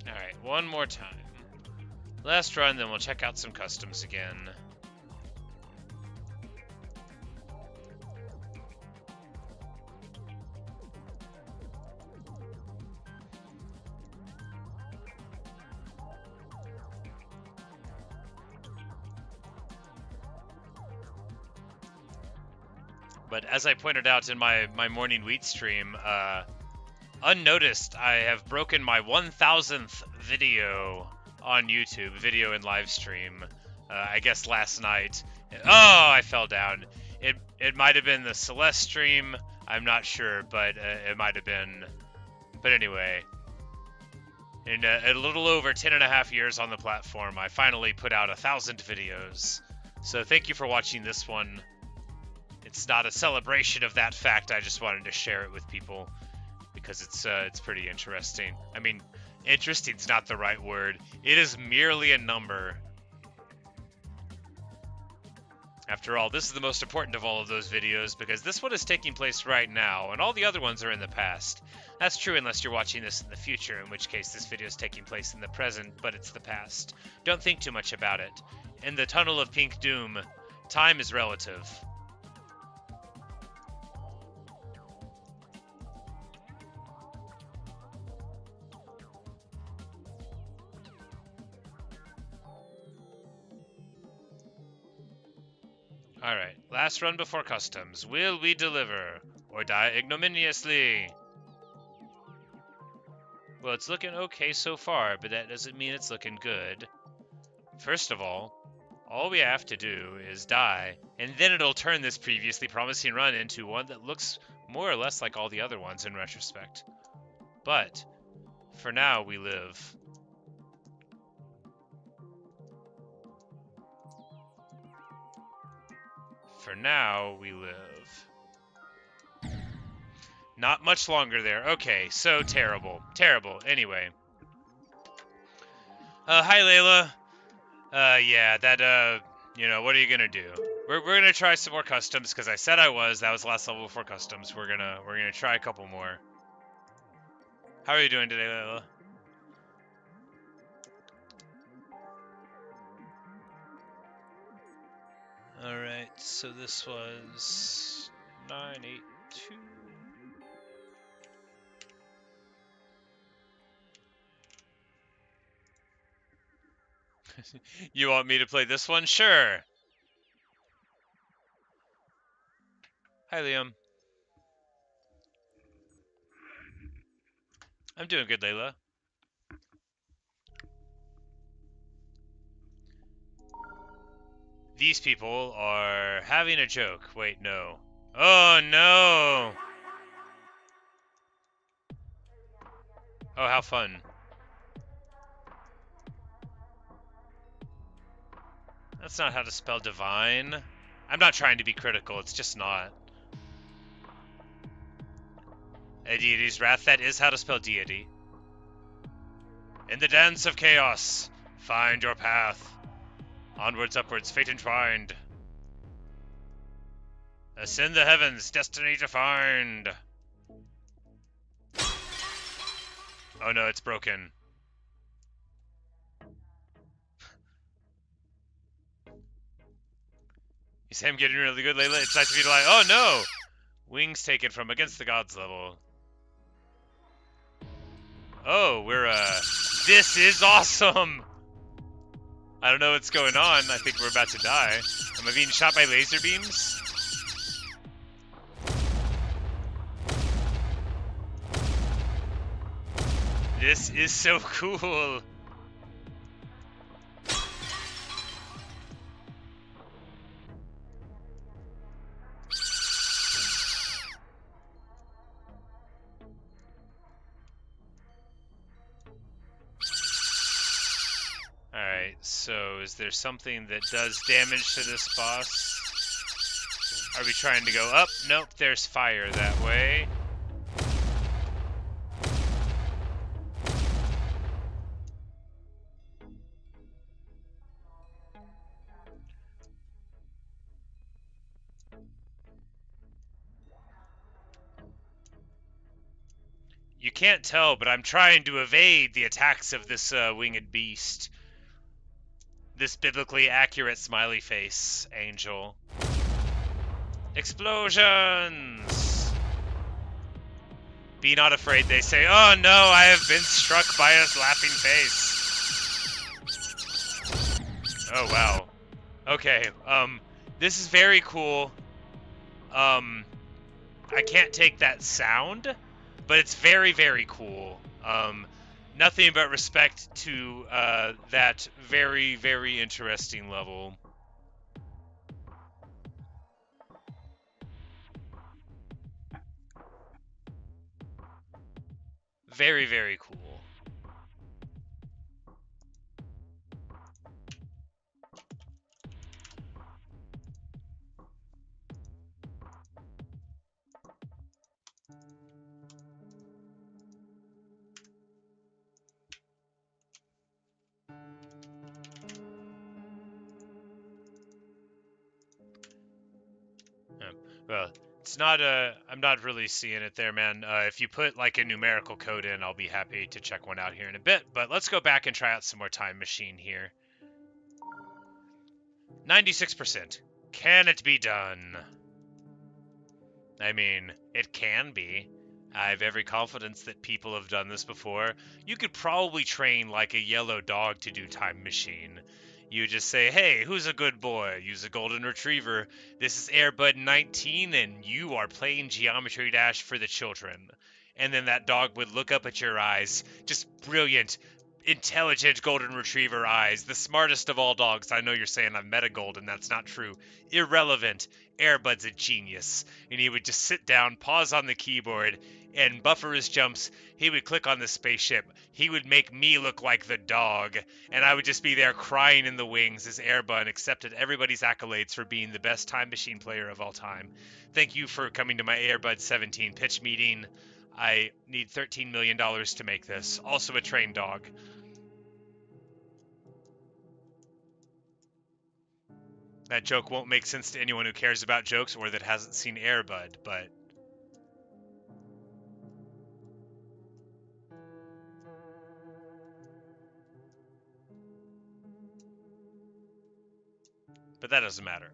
Alright, one more time. Last run, then we'll check out some customs again. But as I pointed out in my morning wheat stream, unnoticed, I have broken my 1000th video on YouTube, video and live stream. I guess last night. Oh, I fell down. It might have been the Celeste stream. I'm not sure, but it might have been. But anyway, in a little over 10.5 years on the platform, I finally put out 1,000 videos. So thank you for watching this one. It's not a celebration of that fact. I just wanted to share it with people because it's pretty interesting. I mean, interesting's not the right word. It is merely a number. After all, this is the most important of all of those videos because this one is taking place right now, and all the other ones are in the past. That's true unless you're watching this in the future, in which case this video is taking place in the present, but it's the past. Don't think too much about it. In the Tunnel of Pink Doom, time is relative. Alright, last run before customs. Will we deliver, or die ignominiously? Well, it's looking okay so far, but that doesn't mean it's looking good. First of all we have to do is die, and then it'll turn this previously promising run into one that looks more or less like all the other ones in retrospect. But, for now, we live. For now, we live. Not much longer there. Okay, so terrible. Terrible. Anyway. Hi, Layla. Yeah, that, you know, what are you gonna do? We're gonna try some more customs, because I said I was. That was the last level before customs. We're gonna try a couple more. How are you doing today, Layla? Alright, so this was 982. You want me to play this one? Sure. Hi, Liam. I'm doing good, Layla. These people are having a joke. Wait, no. Oh, no! Oh, how fun. That's not how to spell divine. I'm not trying to be critical, it's just not. A deity's wrath, that is how to spell deity. In the dance of chaos, find your path. Onwards, upwards, fate entwined. Ascend the heavens, destiny to find. Oh no, it's broken. You say I'm getting really good, Layla? It's nice of you to lie. Oh no! Wings taken from against the gods level. Oh, this is awesome! I don't know what's going on. I think we're about to die. Am I being shot by laser beams? This is so cool! So, is there something that does damage to this boss? Are we trying to go up? Nope, there's fire that way. You can't tell, but I'm trying to evade the attacks of this winged beast. This biblically accurate smiley face angel. Explosions! Be not afraid, they say. Oh no, I have been struck by his laughing face. Oh wow. Okay, this is very cool. I can't take that sound, but it's very, very cool. Nothing but respect to that very, very interesting level. Very, very cool. Well, it's not I'm not really seeing it there, man. If you put like a numerical code in, I'll be happy to check one out here in a bit. But let's go back and try out some more Time Machine here. 96%. Can it be done? I mean, it can be. I have every confidence that people have done this before. You could probably train like a yellow dog to do Time Machine. You just say, hey, who's a good boy? Use a golden retriever. This is Airbud 19, and you are playing Geometry Dash for the children. And then that dog would look up at your eyes. Just brilliant, intelligent golden retriever eyes. The smartest of all dogs. I know you're saying I'm meta golden. That's not true. Irrelevant. Airbud's a genius. And he would just sit down, pause on the keyboard, and buffer his jumps. He would click on the spaceship. He would make me look like the dog, and I would just be there crying in the wings as Airbud accepted everybody's accolades for being the best Time Machine player of all time. Thank you for coming to my Airbud 17 pitch meeting. I need $13 million to make this. Also a trained dog. That joke won't make sense to anyone who cares about jokes or that hasn't seen Airbud, but... But that doesn't matter.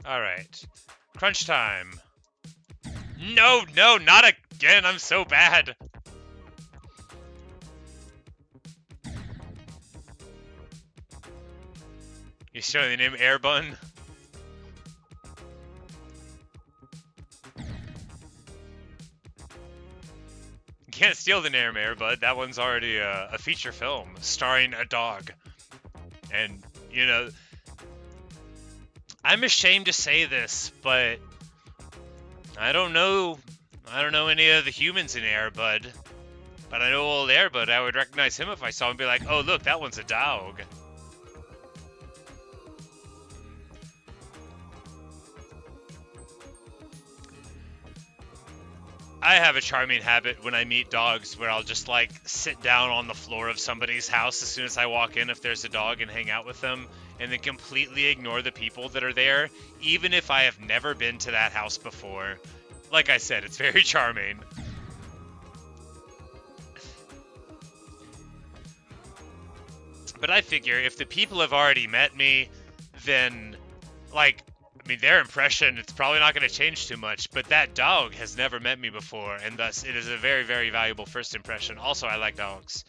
Alright. Crunch time. No, no, not again. I'm so bad. You showing the name Airbun? Can't steal the name Airbud. That one's already a feature film starring a dog. And, you know, I'm ashamed to say this, but I don't know any of the humans in Airbud. But I know old Airbud. I would recognize him if I saw him and be like, oh, look, that one's a dog. I have a charming habit when I meet dogs where I'll just like sit down on the floor of somebody's house as soon as I walk in if there's a dog and hang out with them, and then completely ignore the people that are there, even if I have never been to that house before. Like I said, it's very charming. But I figure if the people have already met me, then, like, I mean, their impression, it's probably not going to change too much, but that dog has never met me before, and thus it is a very, very valuable first impression. Also, I like dogs.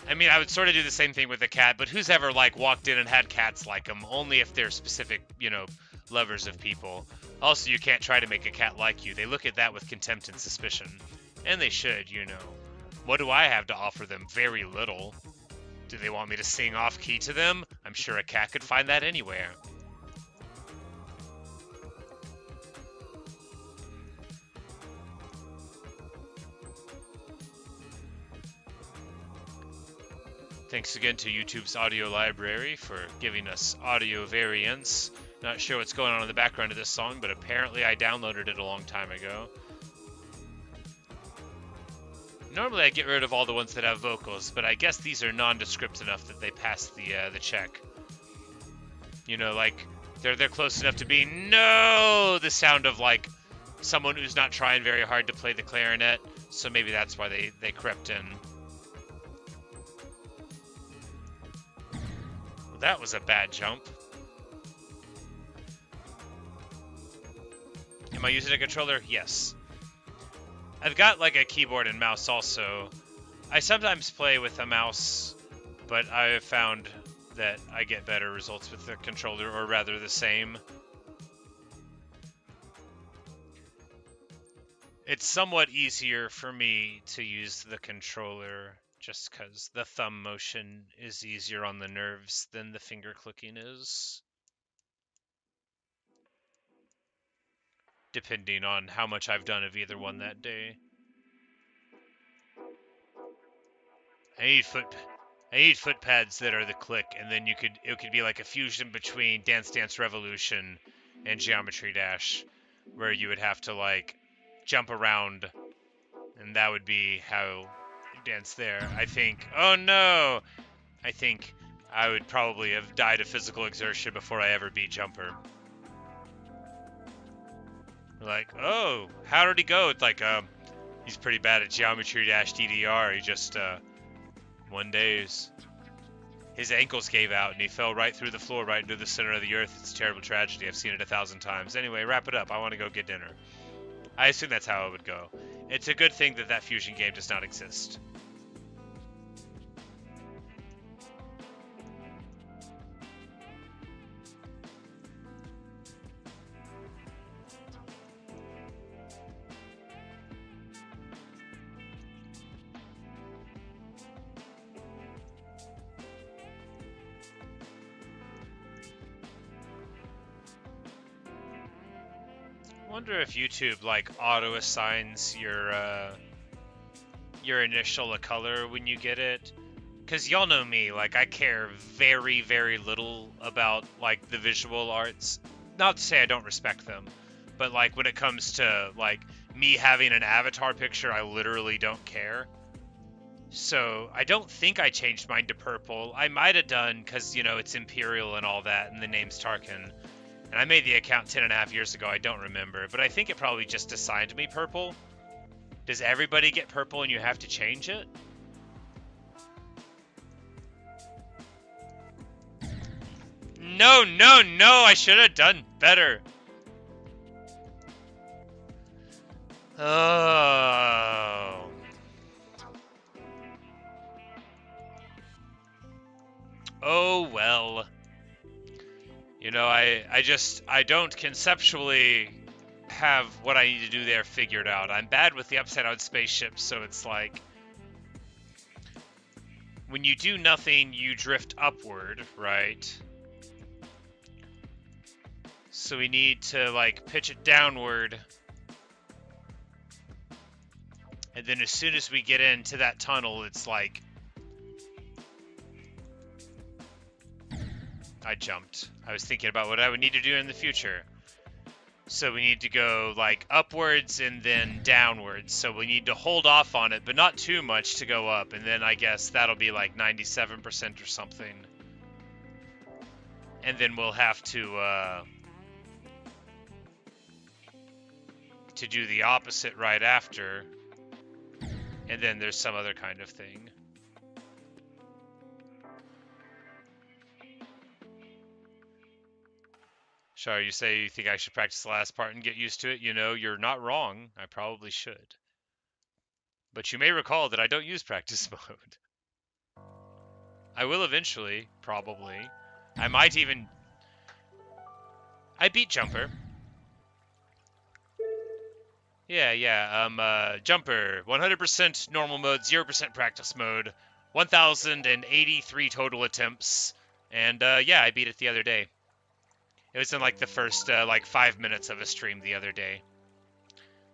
I mean, I would sort of do the same thing with a cat, but who's ever, like, walked in and had cats like them? Only if they're specific, you know, lovers of people. Also, you can't try to make a cat like you. They look at that with contempt and suspicion. And they should, you know. What do I have to offer them? Very little. Do they want me to sing off-key to them? I'm sure a cat could find that anywhere. Thanks again to YouTube's audio library for giving us audio variants. Not sure what's going on in the background of this song, but apparently I downloaded it a long time ago. Normally I get rid of all the ones that have vocals, but I guess these are nondescript enough that they pass the check. You know, like, they're close enough to being the sound of, like, someone who's not trying very hard to play the clarinet, so maybe that's why they crept in. Well, that was a bad jump. Am I using a controller? Yes. I've got like a keyboard and mouse also. I sometimes play with a mouse, but I have found that I get better results with the controller, or rather the same. It's somewhat easier for me to use the controller just because the thumb motion is easier on the nerves than the finger clicking is. Depending on how much I've done of either one that day. I need foot pads that are the click, and then it could be like a fusion between Dance Dance Revolution and Geometry Dash, where you would have to like jump around, and that would be how you dance there. I think. Oh no! I think I would probably have died of physical exertion before I ever beat Jumper. Like, oh, how did he go? It's like, he's pretty bad at Geometry Dash DDR. He just, one day his ankles gave out and he fell right through the floor, right into the center of the earth. It's a terrible tragedy. I've seen it 1,000 times. Anyway, wrap it up. I want to go get dinner. I assume that's how it would go. It's a good thing that that fusion game does not exist. I wonder if YouTube like auto assigns your initial a color when you get it, because y'all know me, like I care very, very little about like the visual arts. Not to say I don't respect them, but like when it comes to like me having an avatar picture, I literally don't care. So I don't think I changed mine to purple. I might have done because, you know, it's Imperial and all that, and the name's Tarkin. And I made the account 10.5 years ago, I don't remember. But I think it probably just assigned me purple. Does everybody get purple and you have to change it? No, no, no! I should have done better. Oh. Oh, well. You know, I don't conceptually have what I need to do there figured out. I'm bad with the upside down spaceships, so it's like when you do nothing, you drift upward, right? So we need to like pitch it downward. And then as soon as we get into that tunnel, it's like I jumped. I was thinking about what I would need to do in the future. So we need to go like upwards and then downwards. So we need to hold off on it, but not too much to go up. And then I guess that'll be like 97% or something. And then we'll have to do the opposite right after. And then there's some other kind of thing. Shar, you say you think I should practice the last part and get used to it. You know, you're not wrong. I probably should. But you may recall that I don't use practice mode. I will eventually, probably. I might even... I beat Jumper. Yeah, Jumper. 100% normal mode, 0% practice mode. 1,083 total attempts, and yeah, I beat it the other day. It was in like the first like 5 minutes of a stream the other day.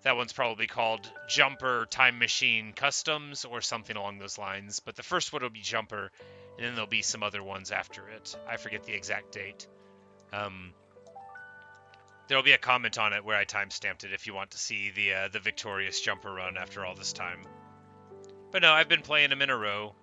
That one's probably called Jumper Time Machine Customs or something along those lines, but the first one will be Jumper, and then there'll be some other ones after it. I forget the exact date. There'll be a comment on it where I timestamped it if you want to see the victorious Jumper run after all this time. But no, I've been playing them in a row.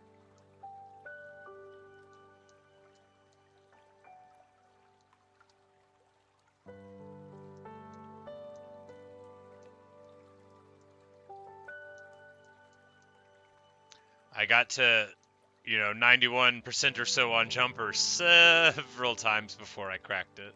I got to, 91% or so on Jumper several times before I cracked it.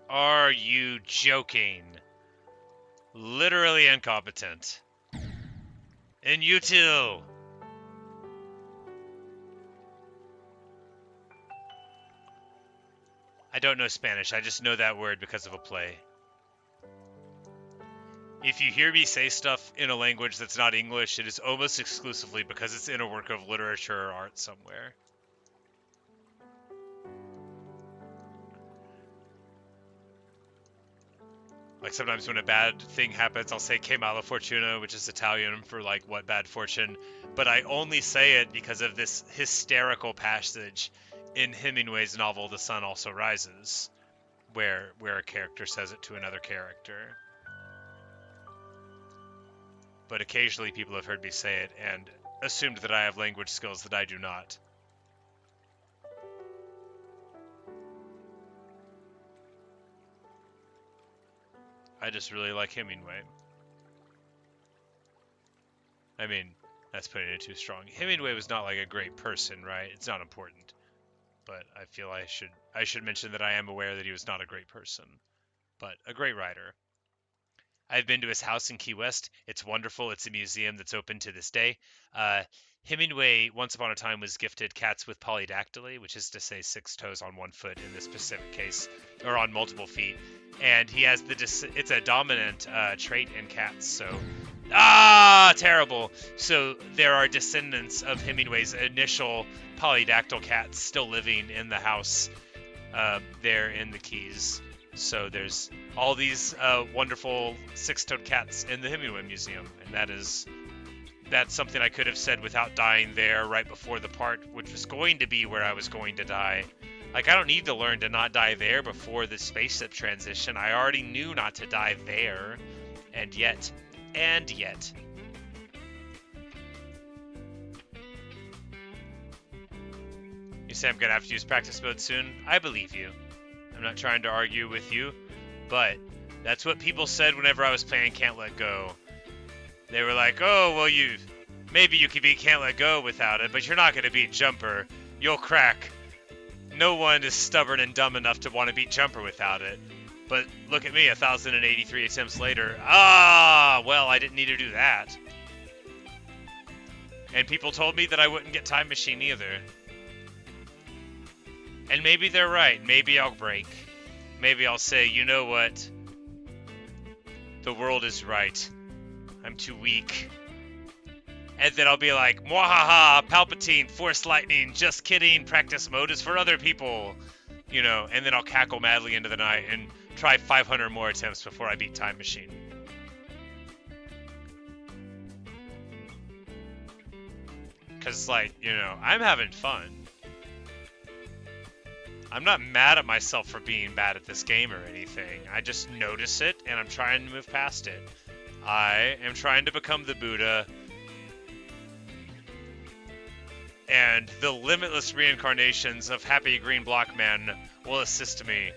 Are you joking? Literally incompetent. And you too. I don't know Spanish, I just know that word because of a play. If you hear me say stuff in a language that's not English, it is almost exclusively because it's in a work of literature or art somewhere. Like sometimes when a bad thing happens, I'll say che mala fortuna, which is Italian for like what bad fortune, but I only say it because of this hysterical passage in Hemingway's novel The Sun Also Rises, where a character says it to another character. But occasionally people have heard me say it and assumed that I have language skills that I do not. I just really like Hemingway. I mean, that's putting it too strong. Hemingway was not like a great person, right? It's not important. But I feel I should mention that I am aware that he was not a great person, but a great writer. I've been to his house in Key West. It's wonderful. It's a museum that's open to this day. Hemingway, once upon a time, was gifted cats with polydactyly, which is to say 6 toes on 1 foot in this specific case, or on multiple feet. And he has it's a dominant trait in cats, so... terrible! So there are descendants of Hemingway's initial polydactyl cats still living in the house there in the Keys. So there's all these wonderful 6-toed cats in the Hemingway Museum, and that's something I could have said without dying there right before the part, which was going to be where I was going to die. Like, I don't need to learn to not die there before the spaceship transition. I already knew not to die there, and yet. You say I'm gonna have to use practice mode soon? I believe you. I'm not trying to argue with you, but that's what people said whenever I was playing Can't Let Go. They were like, oh, well, maybe you could beat Can't Let Go without it, but you're not going to beat Jumper. You'll crack. No one is stubborn and dumb enough to want to beat Jumper without it. But look at me, 1,083 attempts later. Well, I didn't need to do that. And people told me that I wouldn't get Time Machine either. And maybe they're right. Maybe I'll break. Maybe I'll say, you know what? The world is right. I'm too weak. And then I'll be like, mwahaha, Palpatine, Force Lightning, just kidding, practice mode is for other people. And then I'll cackle madly into the night and try 500 more attempts before I beat Time Machine. Because, I'm having fun. I'm not mad at myself for being bad at this game or anything. I just notice it, and I'm trying to move past it. I am trying to become the Buddha, and the limitless reincarnations of Happy Green Block Man will assist me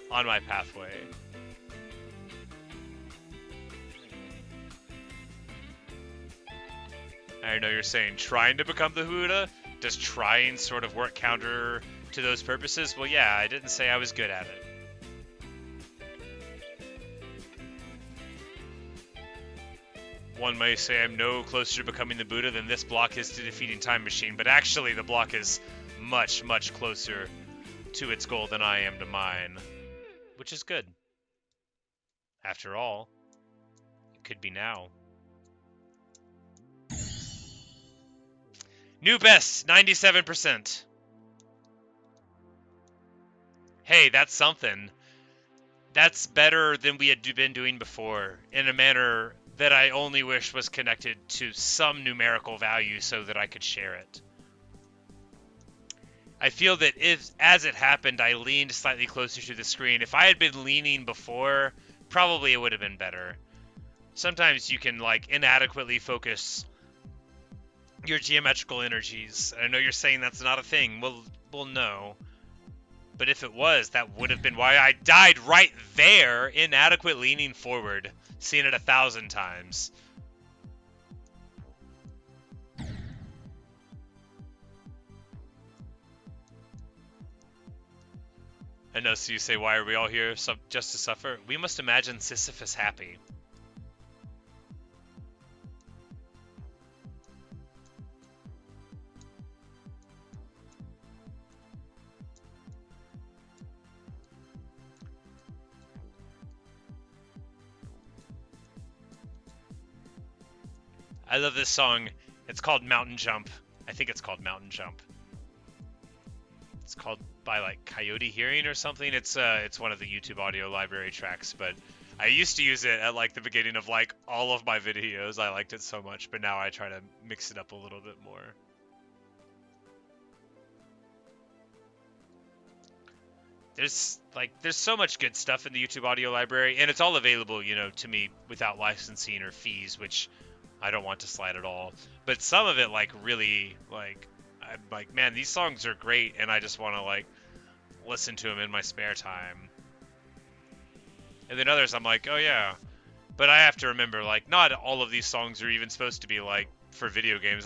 on my pathway. I know you're saying trying to become the Buddha. does trying sort of work counter to those purposes? Well, yeah, I didn't say I was good at it. One may say I'm no closer to becoming the Buddha than this block is to defeating Time Machine, but actually the block is much, much closer to its goal than I am to mine, which is good. After all, it could be now. New best, 97%. Hey, that's something. That's better than we had been doing before, in a manner that I only wish was connected to some numerical value so that I could share it. I feel that as it happened, I leaned slightly closer to the screen. If I had been leaning before, probably it would have been better. Sometimes you can, like, inadequately focus your geometrical energies. I know you're saying that's not a thing. Well, no. But if it was, that would have been why I died right there, inadequate leaning forward, seen it 1,000 times. I know, so you say, why are we all here? Just to suffer? We must imagine Sisyphus happy. I love this song. It's called Mountain Jump. I think it's called Mountain Jump. It's called by like Coyote Hearing or something. It's one of the YouTube audio library tracks, but I used to use it at like the beginning of like all of my videos. I liked it so much, but now I try to mix it up a little bit more. There's so much good stuff in the YouTube audio library, and it's all available, you know, to me without licensing or fees, which I don't want to slide at all. But some of it, like, really, like, I'm like, man, these songs are great, and I just want to, like, listen to them in my spare time. And then others, I'm like, oh yeah. But I have to remember, like, not all of these songs are even supposed to be, like, for video games.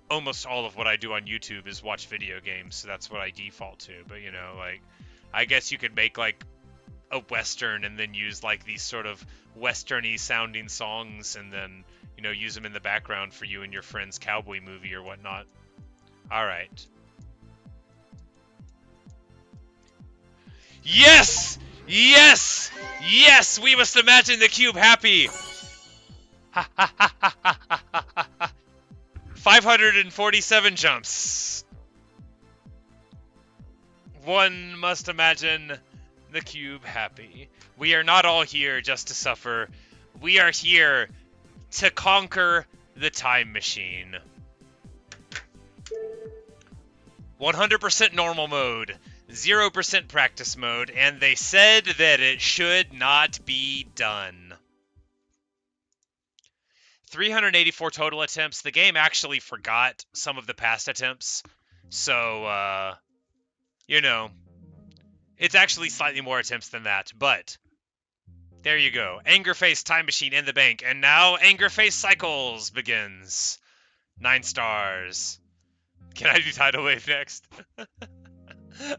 Almost all of what I do on YouTube is watch video games, so that's what I default to. But, you know, like, I guess you could make, like, a Western and then use, like, these sort of Western-y sounding songs and then, you know, use them in the background for you and your friend's cowboy movie or whatnot. Alright. Yes! Yes! Yes! We must imagine the cube happy! 547 jumps. One must imagine the cube happy. We are not all here just to suffer. We are here to conquer the time machine. 100% normal mode, 0% practice mode, and they said that it should not be done. 384 total attempts. The game actually forgot some of the past attempts, so, you know, it's actually slightly more attempts than that, but there you go. Angerface Time Machine in the bank, and now Angerface Cycles begins. 9 stars. Can I do Tidal Wave next?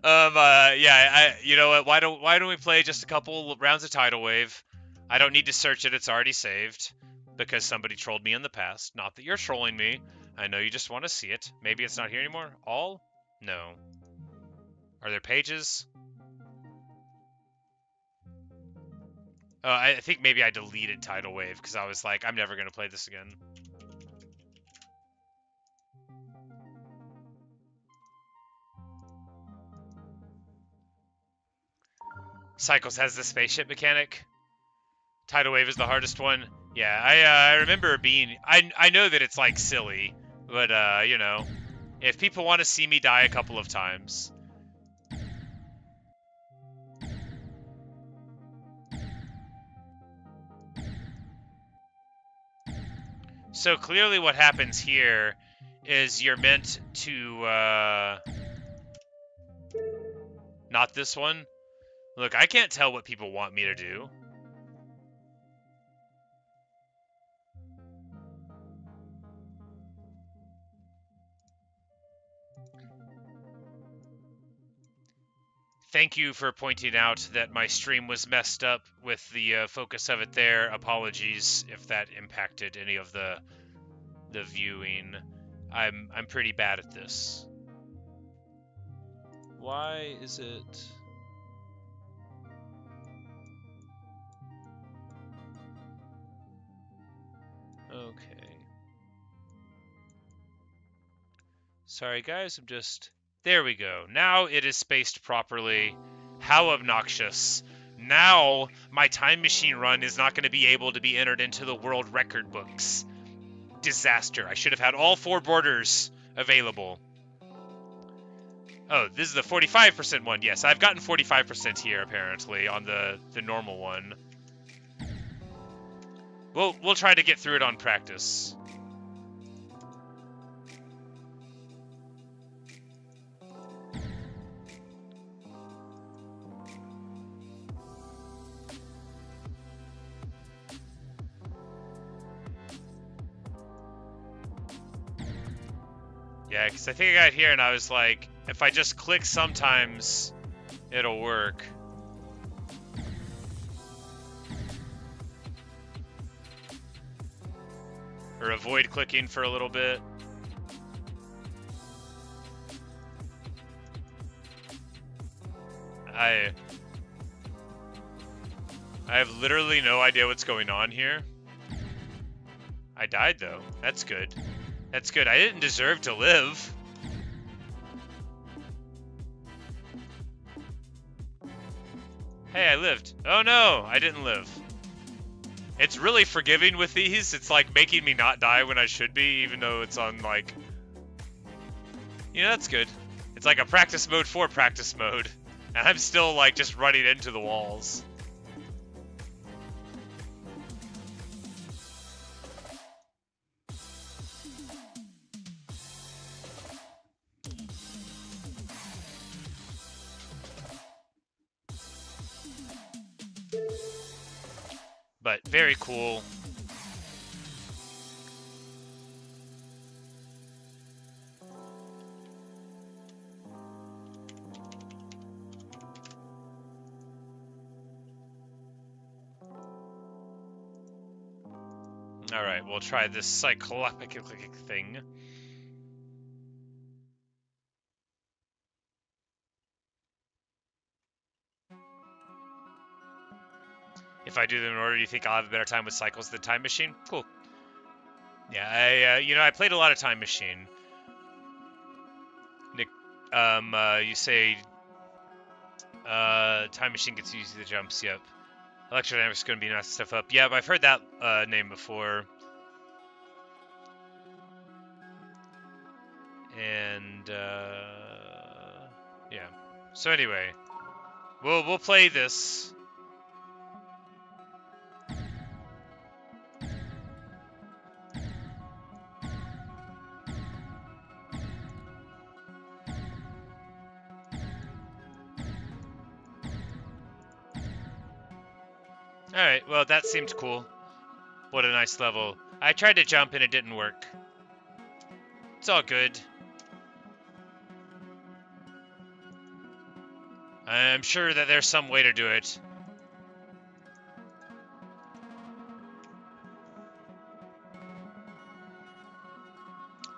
Yeah, you know what? Why don't we play just a couple rounds of Tidal Wave? I don't need to search it. It's already saved because somebody trolled me in the past. Not that you're trolling me. I know you just want to see it. Maybe it's not here anymore. All? No. Are there pages? I think maybe I deleted Tidal Wave because I was like, I'm never going to play this again. Cycles has the spaceship mechanic. Tidal Wave is the hardest one. Yeah, I remember being... I know that it's, like, silly, but, you know, if people want to see me die a couple of times... So clearly what happens here is you're meant to, not this one. Look, I can't tell what people want me to do. thank you for pointing out that my stream was messed up with the focus of it there. Apologies if that impacted any of the viewing. I'm pretty bad at this. Why is it... Okay. Sorry guys, I'm just... There we go. Now it is spaced properly. How obnoxious. Now my time machine run is not going to be able to be entered into the world record books. Disaster. I should have had all 4 borders available. Oh, this is the 45% one. Yes, I've gotten 45% here, apparently, on the normal one. We'll try to get through it on practice. Yeah, because I think I got here and I was like, if I just click sometimes, it'll work. Or avoid clicking for a little bit. I have literally no idea what's going on here. I died though. That's good. That's good. I didn't deserve to live. Hey, I lived. Oh no, I didn't live. It's really forgiving with these. It's like making me not die when I should be, even though it's on like... that's good. It's like a practice mode for practice mode. And I'm still like just running into the walls. But very cool. Alright, we'll try this cyclopic thing. If I do them in order, do you think I'll have a better time with cycles than Time Machine? Cool. Yeah, I played a lot of Time Machine. Nick, you say, Time Machine gets used to the jumps, yep. Electrodynamics is going to be nice stuff up. Yeah, but I've heard that, name before. And, yeah. So anyway, we'll play this. Alright, well, that seemed cool. What a nice level. I tried to jump and it didn't work. It's all good. I'm sure that there's some way to do it.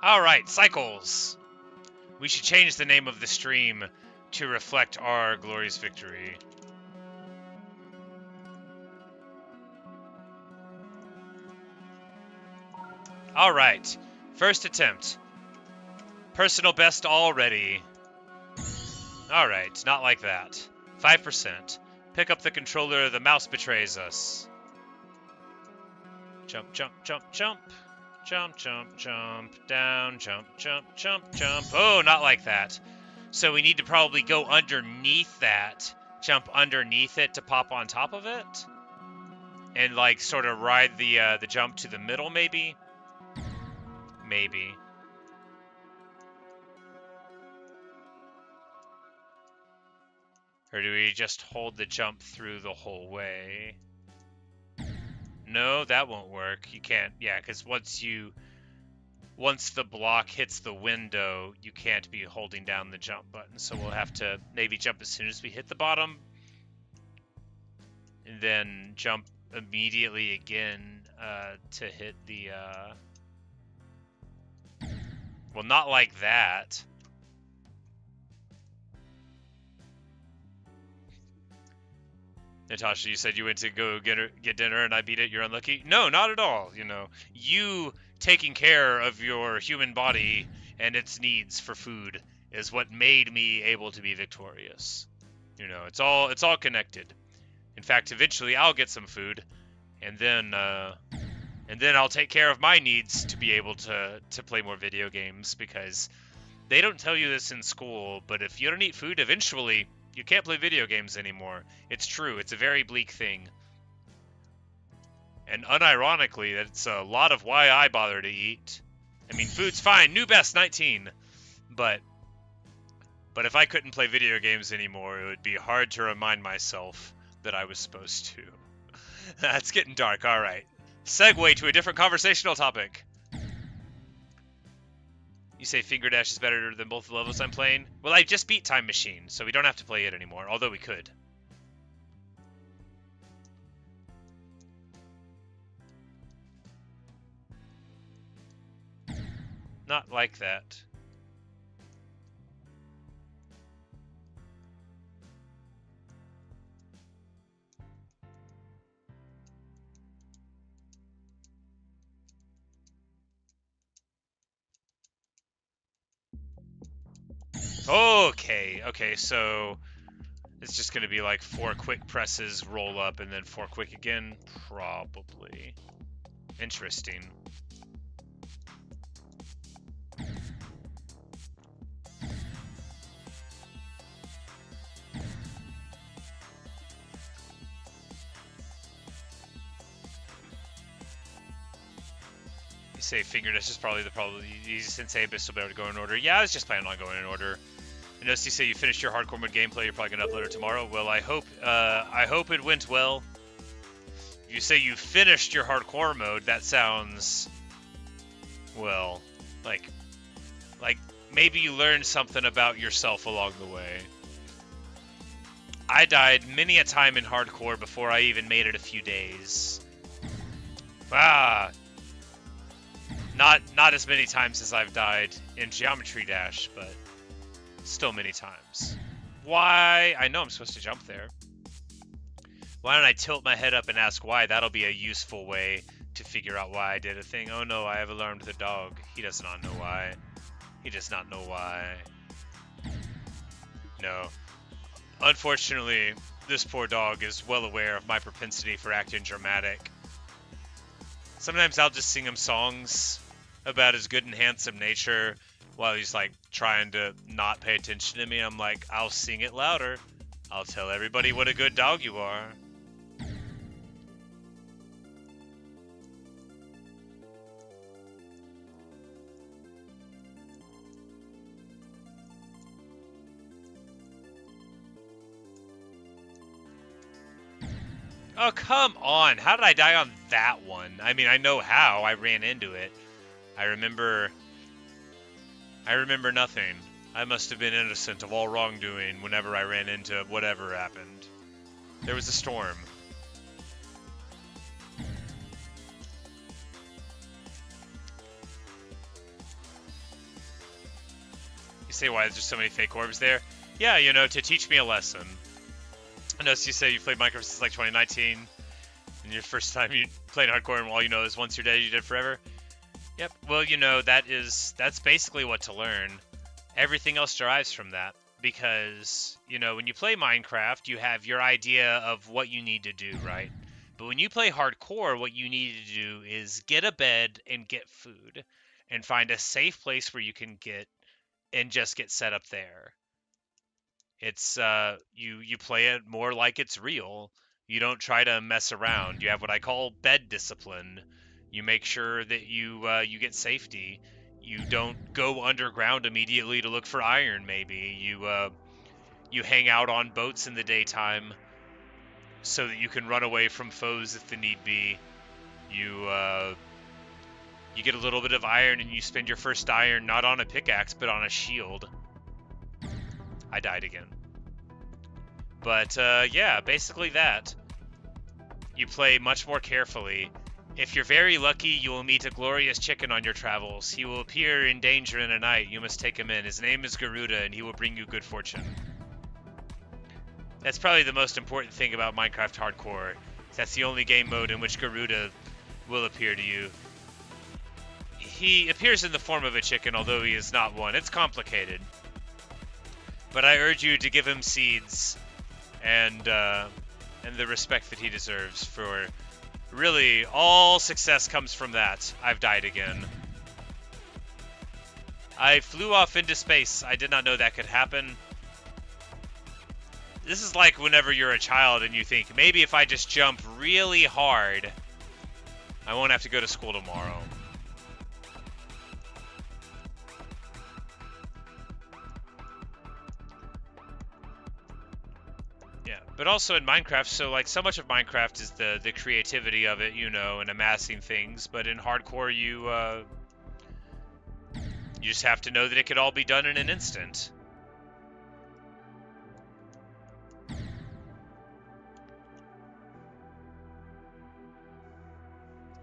Alright, cycles. We should change the name of the stream to reflect our glorious victory. Alright, first attempt. Personal best already. Alright, not like that. 5%. Pick up the controller, the mouse betrays us. Jump, jump, jump, jump. Jump, jump, jump. Down, jump, jump, jump, jump. Oh, not like that. So we need to probably go underneath that. Jump underneath it to pop on top of it. And like sort of ride the jump to the middle, maybe? Maybe. Or do we just hold the jump through the whole way? No, that won't work. You can't. Yeah, because once you once the block hits the window, you can't be holding down the jump button. So we'll have to maybe jump as soon as we hit the bottom, and then jump immediately again to hit the... Well, not like that. Natasha, you said you went to go get dinner and I beat it. You're unlucky. No, not at all. You know, you taking care of your human body and its needs for food is what made me able to be victorious. You know, it's all connected. In fact, eventually I'll get some food, and then I'll take care of my needs to be able to play more video games, because they don't tell you this in school, but if you don't eat food, eventually you can't play video games anymore. It's true. It's a very bleak thing. And unironically, that's a lot of why I bother to eat. I mean, food's fine. New best, 19. But if I couldn't play video games anymore, it would be hard to remind myself that I was supposed to. That's getting dark. All right. Segue to a different conversational topic. You say Finger Dash is better than both the levels I'm playing? Well, I just beat Time Machine, so we don't have to play it anymore, although we could. Not like that. Okay, so it's just going to be like 4 quick presses, roll up, and then 4 quick again? Probably. Interesting. You say Finger Dash is probably the easiest Sensei, but still better to go in order. Yeah, I was just planning on going in order. I noticed you say you finished your hardcore mode gameplay. You're probably gonna upload it tomorrow. Well, I hope it went well. If you say you finished your hardcore mode, that sounds, well, like maybe you learned something about yourself along the way. I died many a time in hardcore before I even made it a few days. Ah, not as many times as I've died in Geometry Dash, but still many times. Why? I know I'm supposed to jump there. Why don't I tilt my head up and ask why? That'll be a useful way to figure out why I did a thing. Oh no, I have alarmed the dog. He does not know why. He does not know why. No. Unfortunately, this poor dog is well aware of my propensity for acting dramatic. Sometimes I'll just sing him songs about his good and handsome nature while he's like trying to not pay attention to me. I'm like, I'll sing it louder. I'll tell everybody what a good dog you are. Oh, come on. How did I die on that one? I mean, I know how. I ran into it. I remember nothing. I must have been innocent of all wrongdoing whenever I ran into whatever happened. There was a storm. You say, why is there so many fake orbs there? Yeah, you know, to teach me a lesson. I noticed you say you played Minecraft since like 2019, and your first time you played hardcore, and all you know is once you're dead, you did forever. Yep. Well, you know, that's basically what to learn. Everything else derives from that, because, you know, when you play Minecraft, you have your idea of what you need to do, right? But when you play hardcore, what you need to do is get a bed and get food, and find a safe place where you can get and just get set up there. It's you play it more like it's real. You don't try to mess around. You have what I call bed discipline. You make sure that you get safety. You don't go underground immediately to look for iron. Maybe you hang out on boats in the daytime so that you can run away from foes if the need be. You You get a little bit of iron and you spend your first iron not on a pickaxe, but on a shield. I died again. But, yeah, basically that. You play much more carefully. If you're very lucky, you will meet a glorious chicken on your travels. He will appear in danger in a night. You must take him in. His name is Garuda, and he will bring you good fortune. That's probably the most important thing about Minecraft Hardcore. That's the only game mode in which Garuda will appear to you. He appears in the form of a chicken, although he is not one. It's complicated. But I urge you to give him seeds and the respect that he deserves, for really all success comes from that. I've died again. I flew off into space. I did not know that could happen. This is like whenever you're a child and you think, maybe if I just jump really hard, I won't have to go to school tomorrow. Yeah, but also in Minecraft, so like so much of Minecraft is the creativity of it, you know, and amassing things. But in Hardcore, you just have to know that it could all be done in an instant.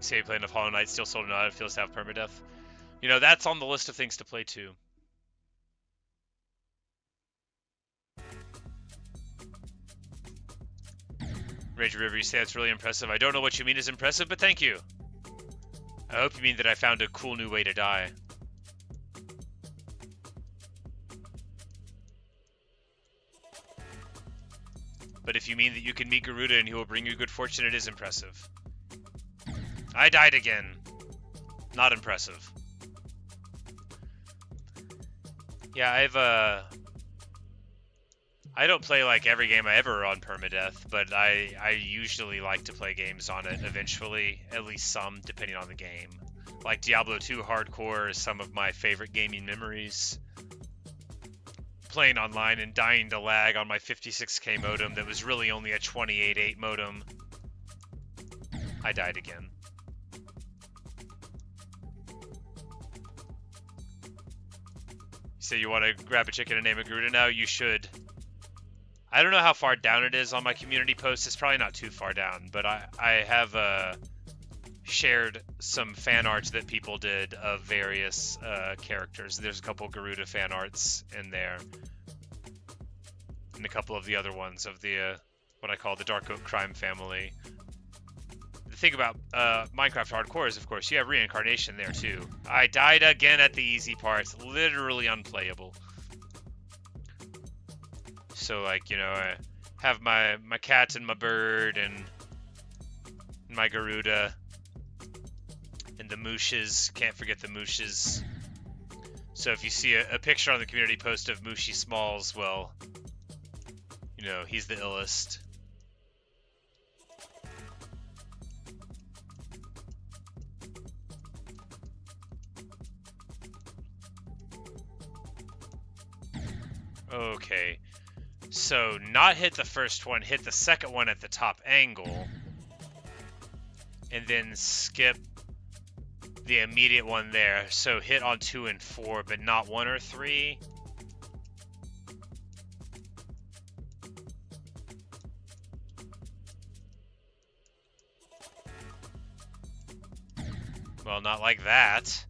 Say you play enough Hollow Knight, still sold, know how it feels to have permadeath. You know, that's on the list of things to play too. Rage River, you say that's really impressive. I don't know what you mean is impressive, but thank you. I hope you mean that I found a cool new way to die. But if you mean that you can meet Garuda and he will bring you good fortune, it is impressive. I died again. Not impressive. Yeah, I don't play like every game I ever on permadeath, but I usually like to play games on it eventually, at least some, depending on the game. Like Diablo 2 Hardcore is some of my favorite gaming memories. Playing online and dying to lag on my 56K modem that was really only a 28.8 modem. I died again. So you want to grab a chicken and name it Garuda now? You should. I don't know how far down it is on my community post. It's probably not too far down, but I have shared some fan arts that people did of various characters. There's a couple Garuda fan arts in there, and a couple of the other ones of the what I call the Dark Oak crime family. The thing about Minecraft Hardcore is, of course, you have reincarnation there too. I died again at the easy parts, literally unplayable. So, like, you know, I have my cat and my bird and my Garuda and the mooshes. Can't forget the mooshes. So if you see a picture on the community post of Mooshy Smalls, well, you know, he's the illest. Okay, so not hit the first one, hit the second one at the top angle, and then skip the immediate one there. So hit on 2 and 4, but not 1 or 3. Well, not like that.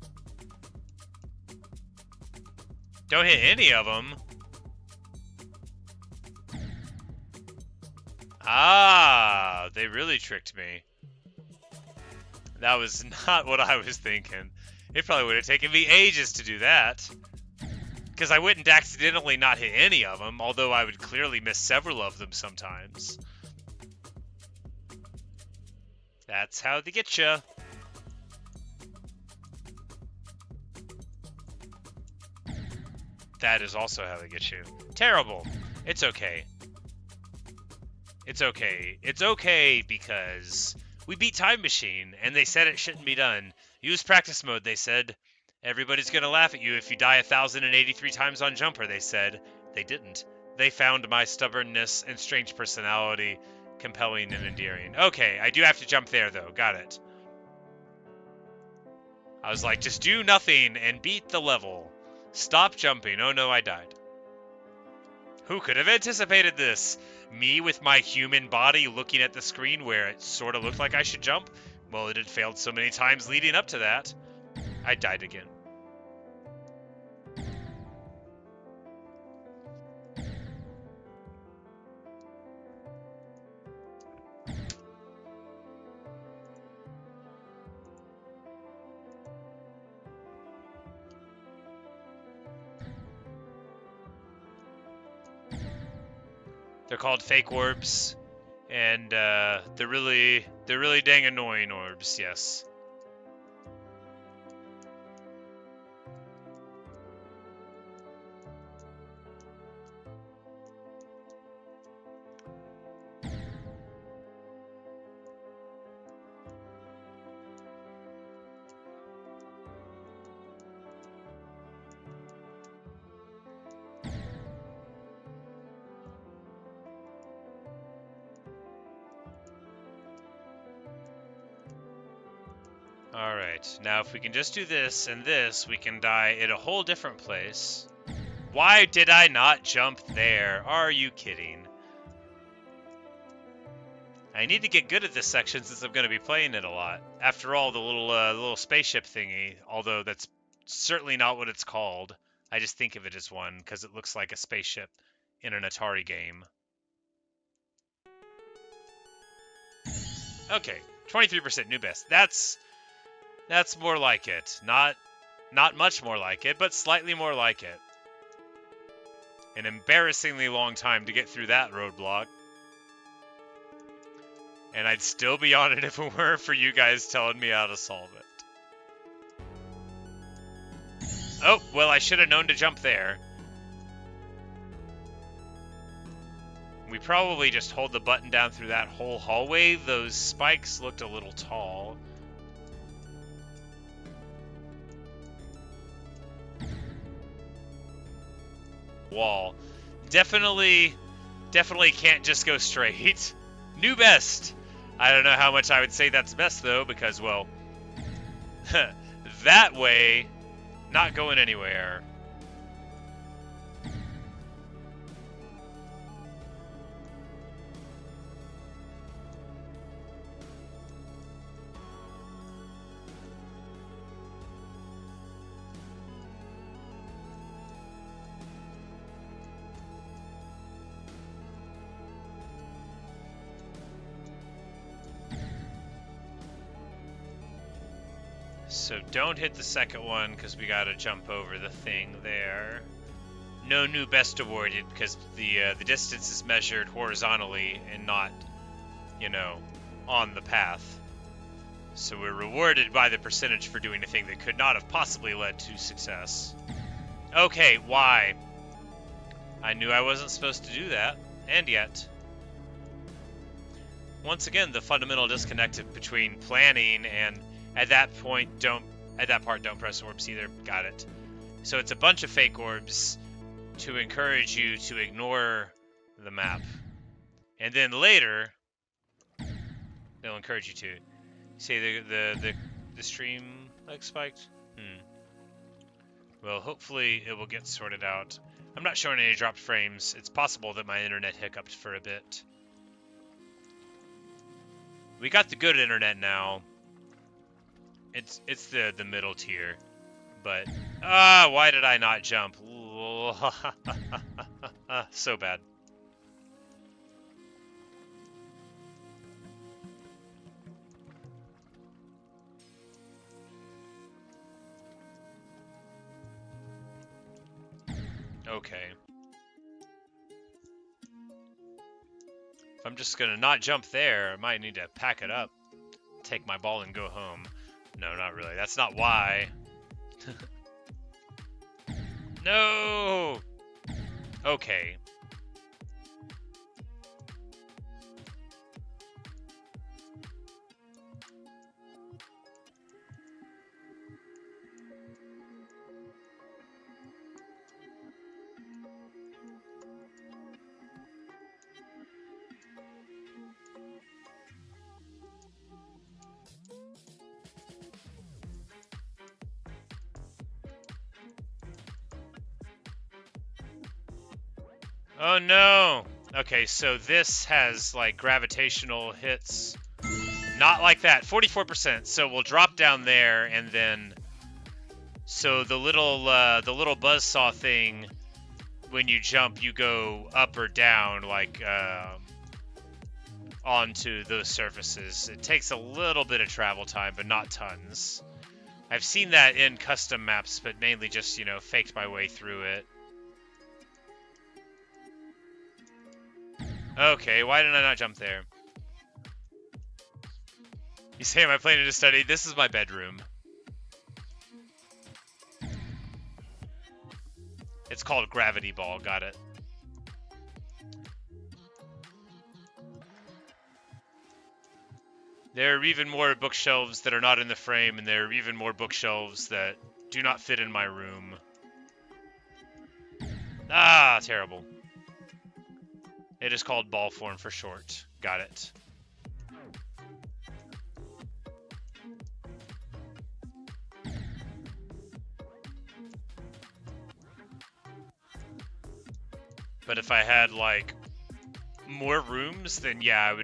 Don't hit any of them. Ah, they really tricked me. That was not what I was thinking. It probably would have taken me ages to do that. Because I wouldn't accidentally not hit any of them, although I would clearly miss several of them sometimes. That's how they get ya. That is also how they get you. Terrible. It's okay. It's okay. It's okay because we beat Time Machine, and they said it shouldn't be done. Use practice mode, they said. Everybody's gonna laugh at you if you die 1,083 times on Jumper, they said. They didn't. They found my stubbornness and strange personality compelling and endearing. Okay, I do have to jump there, though. Got it. I was like, just do nothing and beat the level. Stop jumping. Oh no, I died. Who could have anticipated this? Me with my human body looking at the screen where it sort of looked like I should jump? Well, it had failed so many times leading up to that. I died again. They're called fake orbs, and they're really dang annoying orbs, yes. Alright, now if we can just do this and this, we can die at a whole different place. Why did I not jump there? Are you kidding? I need to get good at this section since I'm going to be playing it a lot. After all, the little spaceship thingy, although that's certainly not what it's called. I just think of it as one because it looks like a spaceship in an Atari game. Okay, 23% new best. That's more like it. Not much more like it, but slightly more like it. An embarrassingly long time to get through that roadblock. And I'd still be on it if it weren't for you guys telling me how to solve it. Oh, well, I should have known to jump there. We probably just hold the button down through that whole hallway. Those spikes looked a little tall. Wall. Definitely can't just go straight. New best. I don't know how much I would say that's best, though, because, well, that way, not going anywhere. So don't hit the second one because we gotta jump over the thing there. No new best awarded because the distance is measured horizontally and not, you know, on the path. So we're rewarded by the percentage for doing a thing that could not have possibly led to success. Okay, why? I knew I wasn't supposed to do that, and yet. Once again, the fundamental disconnect between planning and at that part, don't press orbs either. Got it. So it's a bunch of fake orbs to encourage you to ignore the map. And then later, they'll encourage you to. See the stream like spiked? Well, hopefully it will get sorted out. I'm not showing any dropped frames. It's possible that my internet hiccuped for a bit. We got the good internet now. It's the middle tier, but why did I not jump? So bad. Okay. If I'm just gonna not jump there, I might need to pack it up, take my ball and go home. No, not really. That's not why. No! Okay. Oh no! Okay, so this has like gravitational hits. Not like that. 44%. So we'll drop down there and then. So the little buzzsaw thing, when you jump, you go up or down, like onto those surfaces. It takes a little bit of travel time, but not tons. I've seen that in custom maps, but mainly just, you know, faked my way through it. Okay, why did I not jump there? You say, am I planning to study? This is my bedroom. It's called Gravity Ball, got it. There are even more bookshelves that are not in the frame, and there are even more bookshelves that do not fit in my room. Ah, terrible. It is called ball form for short. Got it. But if I had, like, more rooms, then yeah,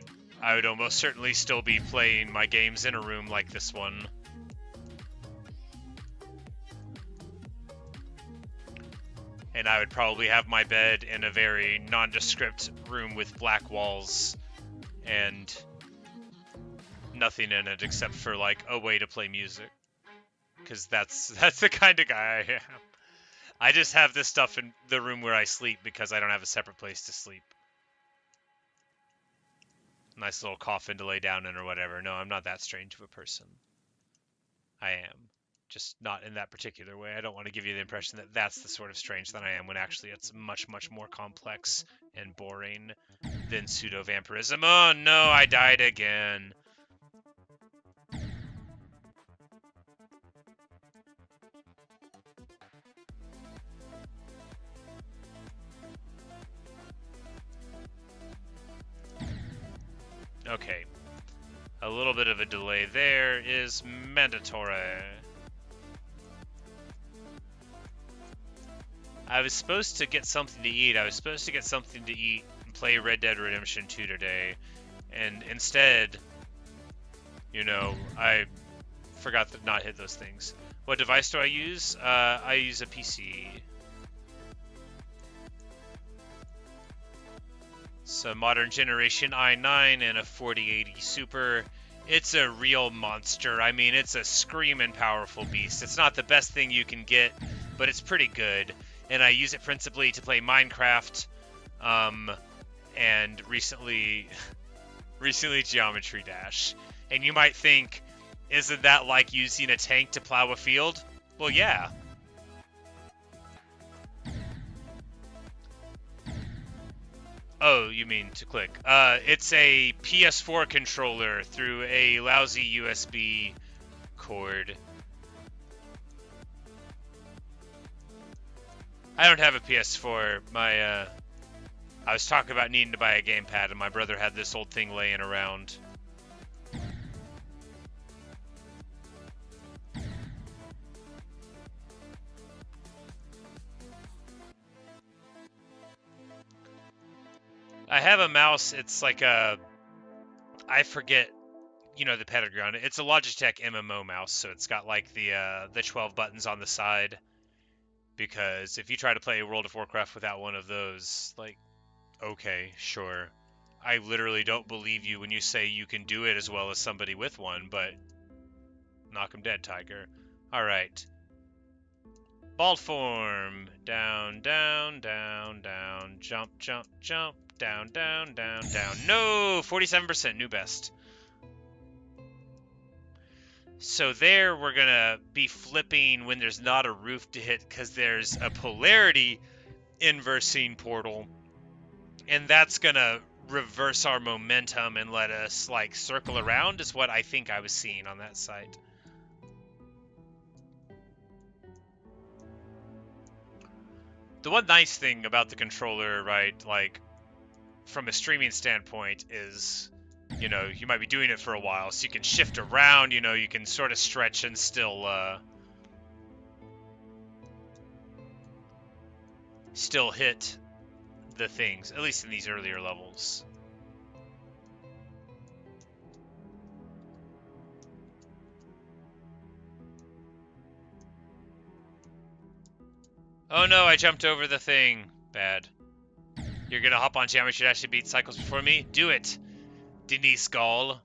I would almost certainly still be playing my games in a room like this one. And I would probably have my bed in a very nondescript room with black walls and nothing in it except for, like, a way to play music. Because that's the kind of guy I am. I just have this stuff in the room where I sleep because I don't have a separate place to sleep. Nice little coffin to lay down in or whatever. No, I'm not that strange of a person. I am. Just not in that particular way. I don't want to give you the impression that that's the sort of strange that I am, when actually it's much, much more complex and boring than pseudo-vampirism. Oh no, I died again. Okay. A little bit of a delay there is mandatory. I was supposed to get something to eat. I was supposed to get something to eat and play Red Dead Redemption 2 today. And instead, you know, I forgot to not hit those things. What device do I use? I use a PC. It's a modern generation i9 and a 4080 Super. It's a real monster. I mean, it's a screaming powerful beast. It's not the best thing you can get, but it's pretty good. And I use it principally to play Minecraft, and recently Geometry Dash. And you might think, isn't that like using a tank to plow a field? Well, yeah. Oh, you mean to click. It's a PS4 controller through a lousy USB cord. I don't have a PS4. I was talking about needing to buy a gamepad, and my brother had this old thing laying around. I have a mouse. It's like a, I forget, you know, the pedigree on it. It's a Logitech MMO mouse, so it's got like the 12 buttons on the side. Because if you try to play World of Warcraft without one of those, like, okay, sure. I literally don't believe you when you say you can do it as well as somebody with one, but knock 'em dead, Tiger. Alright. Ball form. Down, down, down, down. Jump, jump, jump. Down, down, down, down. No! 47%, new best. So there we're going to be flipping when there's not a roof to hit because there's a polarity inversing portal. And that's going to reverse our momentum and let us, like, circle around is what I think I was seeing on that site. The one nice thing about the controller, right, like, from a streaming standpoint is, you know, you might be doing it for a while, so you can shift around, you know, you can sort of stretch and still hit the things, at least in these earlier levels. Oh no, I jumped over the thing. Bad. You're gonna hop on Geometry Dash to beat cycles before me? Do it! Denise Gall.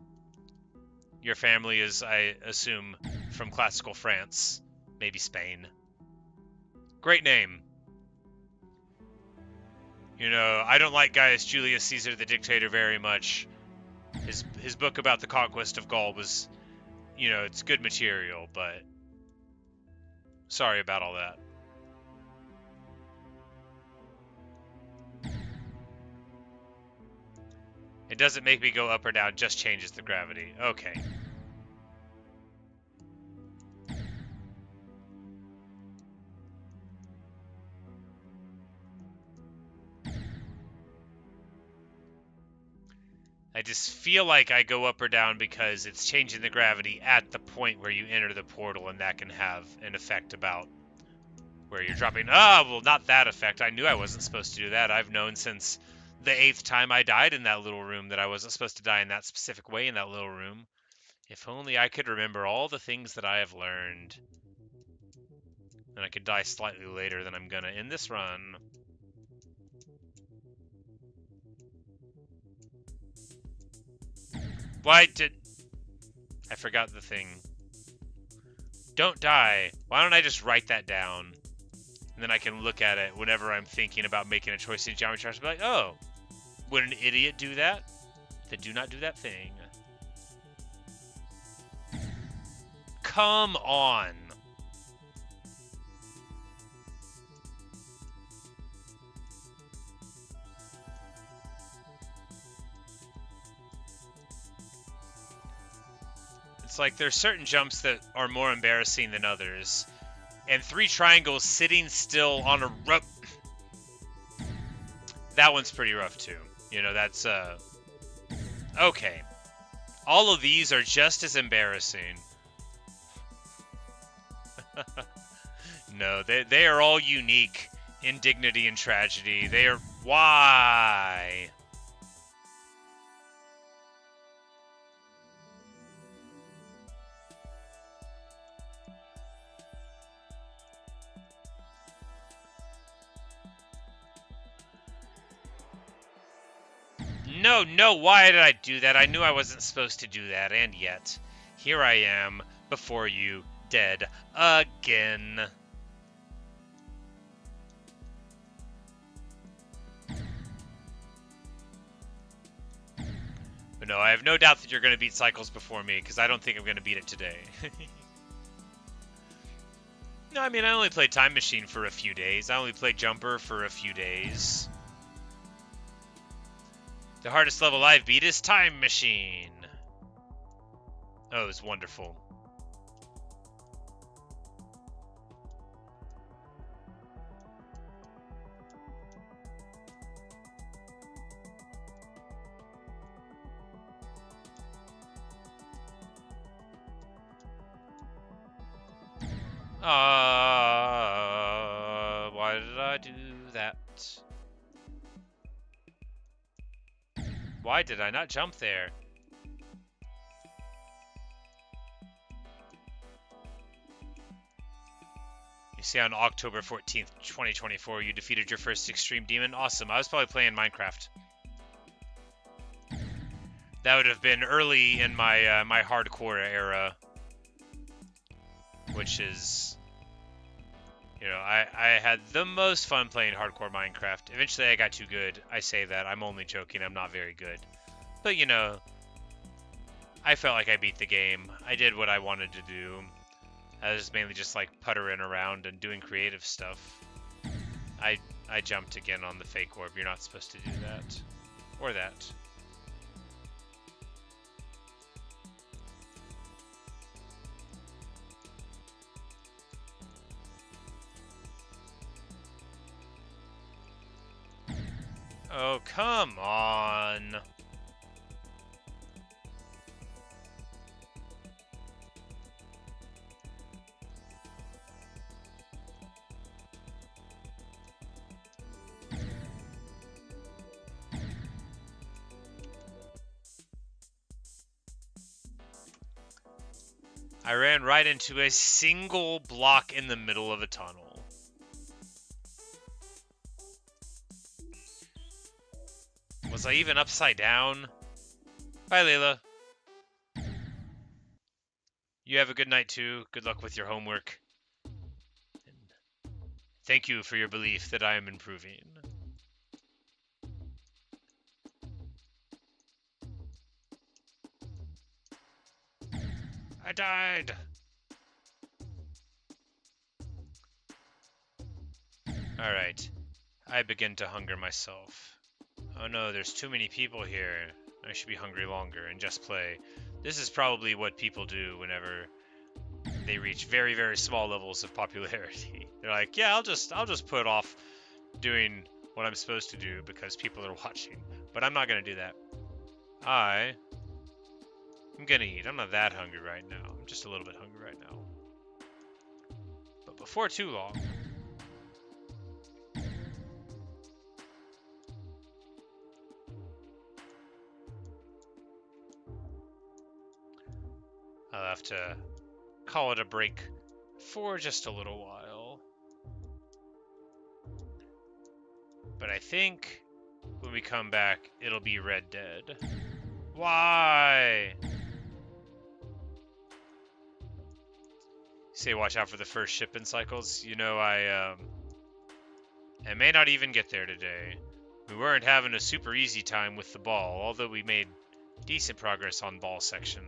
Your family is, I assume, from classical France. Maybe Spain. Great name. You know, I don't like Gaius Julius Caesar the Dictator very much. His book about the conquest of Gaul was, you know, it's good material, but sorry about all that. It doesn't make me go up or down, just changes the gravity. Okay. I just feel like I go up or down because it's changing the gravity at the point where you enter the portal, and that can have an effect about where you're dropping. Ah, well, not that effect. I knew I wasn't supposed to do that. I've known since the 8th time I died in that little room that I wasn't supposed to die in that specific way in that little room. If only I could remember all the things that I have learned. Then I could die slightly later than I'm gonna in this run. Why did... I forgot the thing. Don't die. Why don't I just write that down? And then I can look at it whenever I'm thinking about making a choice in Geometry Dash. Be like, oh, would an idiot do that? Then do not do that thing. Come on. It's like there's certain jumps that are more embarrassing than others. And 3 triangles sitting still on a rope. That one's pretty rough too. You know, that's okay. All of these are just as embarrassing. No, they are all unique in dignity and tragedy. They are... Why? No, why did I do that? I knew I wasn't supposed to do that, and yet, here I am, before you, dead, again. But no, I have no doubt that you're going to beat Cycles before me, because I don't think I'm going to beat it today. No, I mean, I only played Time Machine for a few days. I only played Jumper for a few days. The hardest level I've beat is Time Machine. Oh, it was wonderful. Why did I do that? Why did I not jump there? You see, on October 14th, 2024, you defeated your first Extreme Demon. Awesome. I was probably playing Minecraft. That would have been early in my my hardcore era, which is, you know, I had the most fun playing hardcore Minecraft. Eventually, I got too good. I say that. I'm only joking. I'm not very good. But, you know, I felt like I beat the game. I did what I wanted to do. I was mainly just, like, puttering around and doing creative stuff. I jumped again on the fake orb. You're not supposed to do that. Or that. Oh, come on. I ran right into a single block in the middle of a tunnel. Was I even upside down? Bye, Layla. You have a good night, too. Good luck with your homework. And thank you for your belief that I am improving. I died! Alright. I begin to hunger myself. Oh no, there's too many people here. I should be hungry longer and just play. This is probably what people do whenever they reach very, very small levels of popularity. They're like, yeah, I'll just put off doing what I'm supposed to do because people are watching. But I'm not gonna do that. I'm gonna eat. I'm not that hungry right now. I'm just a little bit hungry right now. But before too long, I'll have to call it a break for just a little while. But I think when we come back, it'll be Red Dead. Why? Say watch out for the first shipment cycles. You know, I may not even get there today. We weren't having a super easy time with the ball, although we made decent progress on ball section.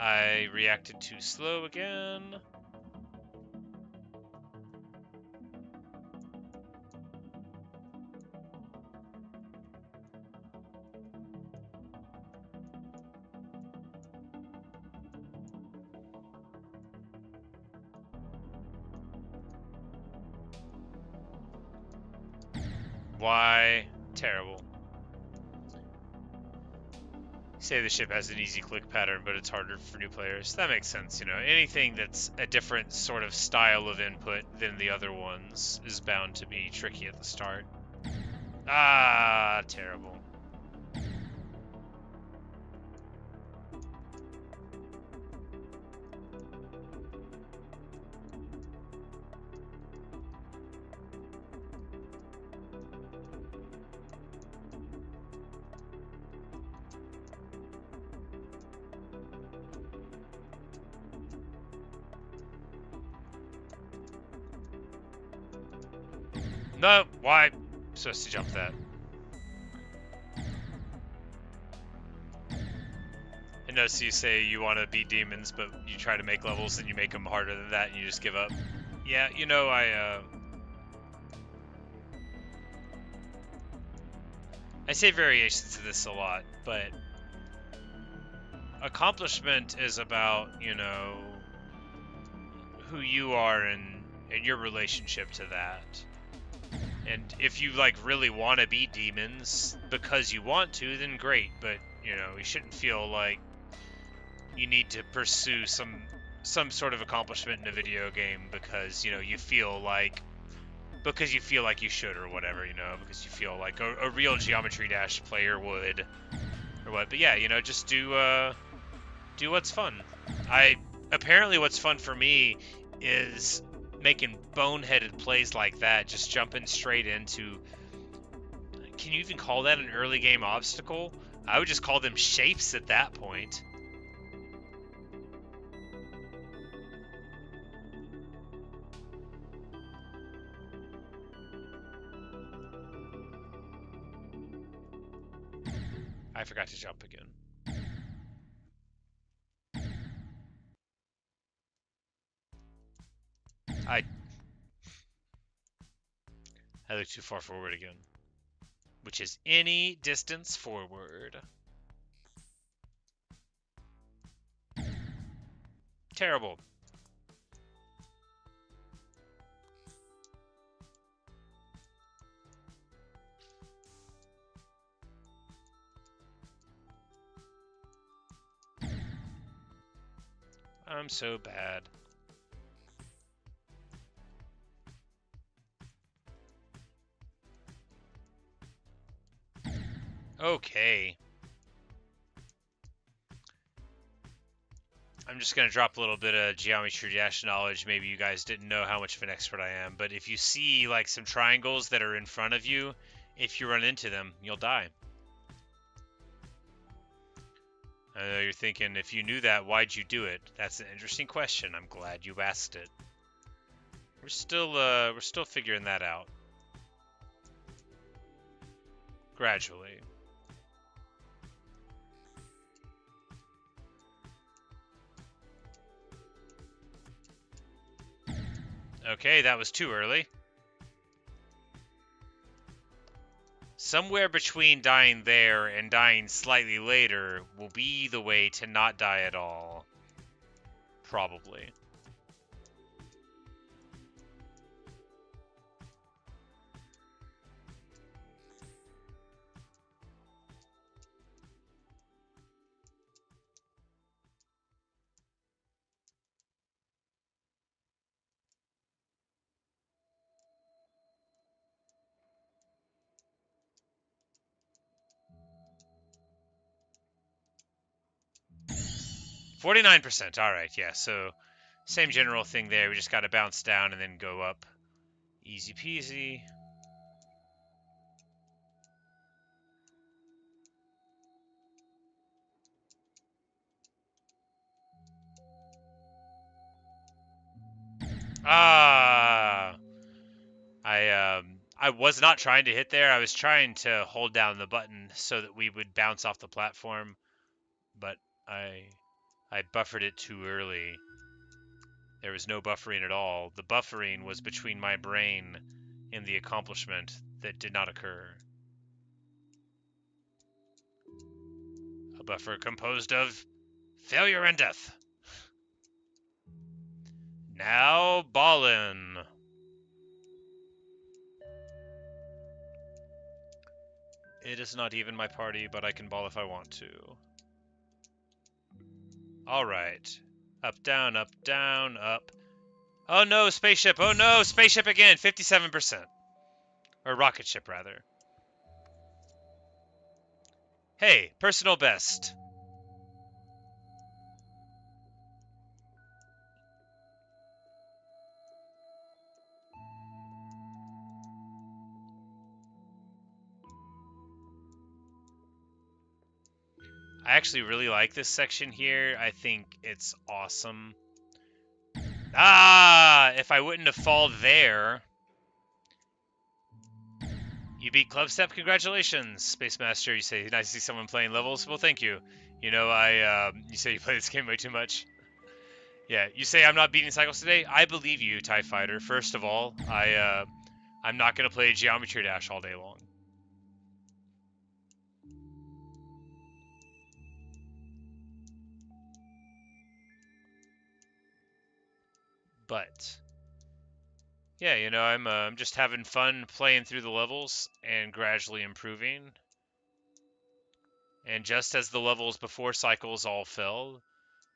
I reacted too slow again. Why? Terrible. Say the ship has an easy click pattern, but it's harder for new players. That makes sense, you know. Anything that's a different sort of style of input than the other ones is bound to be tricky at the start. Ah, terrible. No, why? I'm supposed to jump that. I know, so you say you want to beat demons, but you try to make levels and you make them harder than that and you just give up. Yeah, you know, I say variations of this a lot, but accomplishment is about, you know, who you are and your relationship to that. And if you, like, really want to beat demons because you want to, then great. But, you know, you shouldn't feel like you need to pursue some sort of accomplishment in a video game because, you know, you feel like you should or whatever, you know, because you feel like a real Geometry Dash player would or what. But yeah, you know, just do what's fun. Apparently what's fun for me is making boneheaded plays like that, just jumping straight into, can you even call that an early game obstacle? I would just call them shapes at that point. I forgot to jump again. I look too far forward again. Which is any distance forward. Terrible. I'm so bad. Okay. I'm just going to drop a little bit of Geometry Dash knowledge. Maybe you guys didn't know how much of an expert I am, but if you see like some triangles that are in front of you, if you run into them, you'll die. I know you're thinking, if you knew that, why'd you do it? That's an interesting question. I'm glad you asked it. We're still figuring that out. Gradually. Okay, that was too early. Somewhere between dying there and dying slightly later will be the way to not die at all. Probably. %. Alright, yeah, so same general thing there. We just gotta bounce down and then go up. Easy peasy. Ah! I was not trying to hit there. I was trying to hold down the button so that we would bounce off the platform, but I buffered it too early. There was no buffering at all. The buffering was between my brain and the accomplishment that did not occur. A buffer composed of failure and death. Now ballin'. It is not even my party, but I can ball if I want to. Alright. Up, down, up. Oh no, spaceship! Oh no, spaceship again! 57%. Or rocket ship, rather. Hey, personal best. I actually really like this section here. I think it's awesome. Ah! If I wouldn't have fallen there... You beat Clubstep? Congratulations, Space Master. You say, nice to see someone playing levels? Well, thank you. You know, you say you play this game way too much. Yeah, you say I'm not beating cycles today? I believe you, TIE Fighter. First of all, I'm not going to play Geometry Dash all day long. But... yeah, you know, I'm just having fun playing through the levels and gradually improving. And just as the levels before cycles all fell,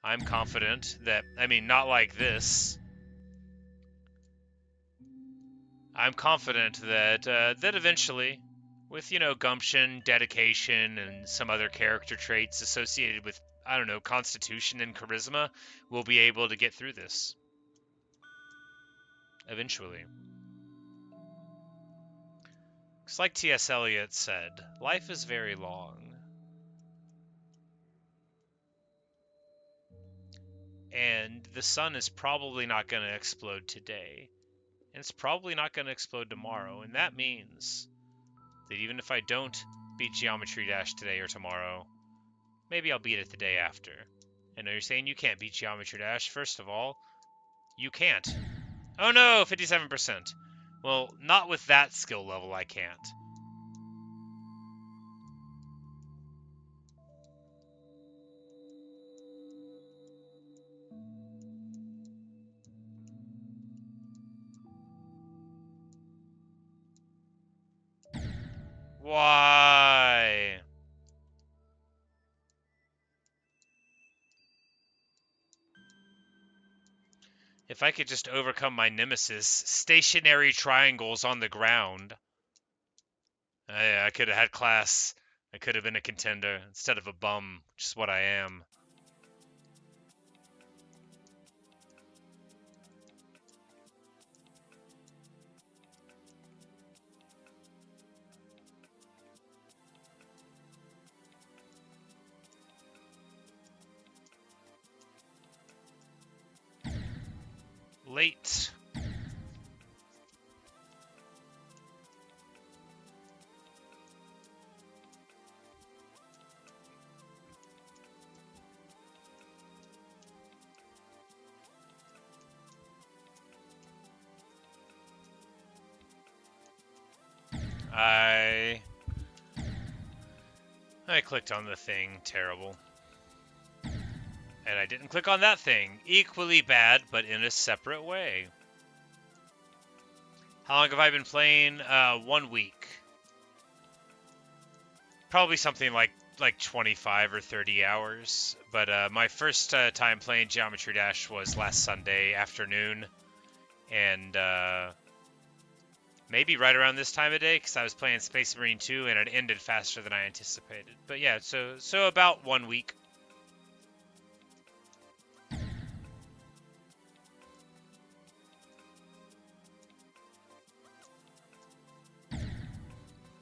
I'm confident that, I mean, not like this. I'm confident that that eventually, with, you know, gumption, dedication, and some other character traits associated with, I don't know, constitution and charisma, we'll be able to get through this. Eventually. It's like T.S. Eliot said, life is very long. And the sun is probably not going to explode today. And it's probably not going to explode tomorrow. And that means that even if I don't beat Geometry Dash today or tomorrow, maybe I'll beat it the day after. I know you're saying you can't beat Geometry Dash. First of all, you can't. Oh no, 57%. Well, not with that skill level, I can't. Why? If I could just overcome my nemesis, stationary triangles on the ground. I could have had class. I could have been a contender instead of a bum, which is what I am. Late. I clicked on the thing. Terrible. And I didn't click on that thing. Equally bad, but in a separate way. How long have I been playing? 1 week. Probably something like 25 or 30 hours. But my first time playing Geometry Dash was last Sunday afternoon. And maybe right around this time of day, because I was playing Space Marine 2 and it ended faster than I anticipated. But yeah, so about 1 week.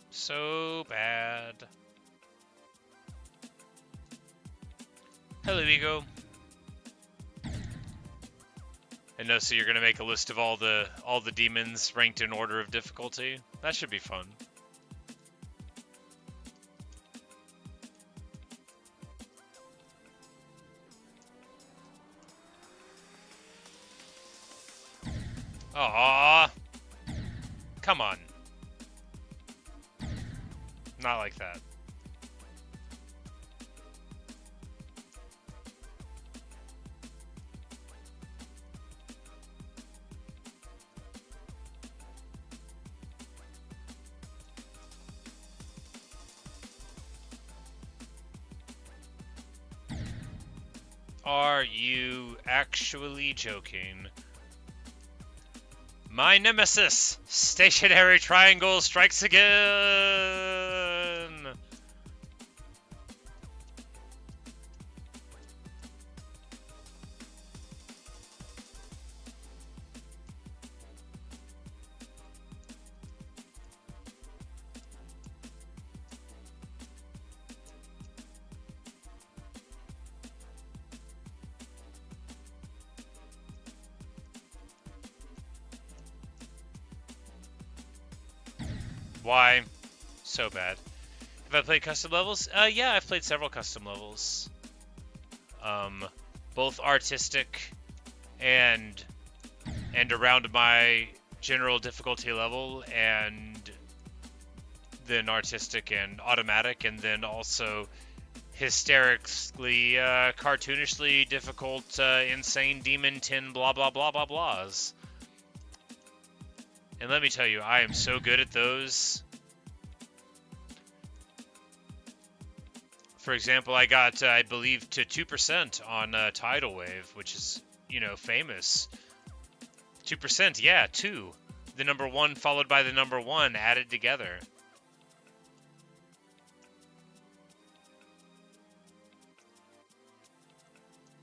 So bad. Hello, Ego. And no, so you're gonna make a list of all the demons ranked in order of difficulty? That should be fun. Aww. Come on. Not like that. Are you actually joking? My nemesis! Stationary triangle strikes again! Why? So bad. Have I played custom levels? Yeah, I've played several custom levels. Both artistic and around my general difficulty level, and then artistic and automatic, and then also hysterically, cartoonishly difficult, insane demon 10 blah blah blah blah blahs. And let me tell you, I am so good at those. For example, I got, I believe, to 2% on Tidal Wave, which is, you know, famous. 2%, yeah, 2. The number 1 followed by the number 1 added together.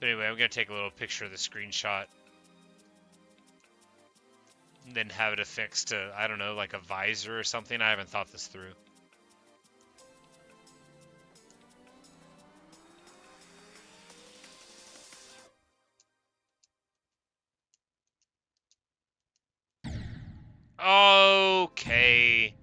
But anyway, I'm going to take a little picture of the screenshot. And then have it affixed to, I don't know, like a visor or something. I haven't thought this through. Okay.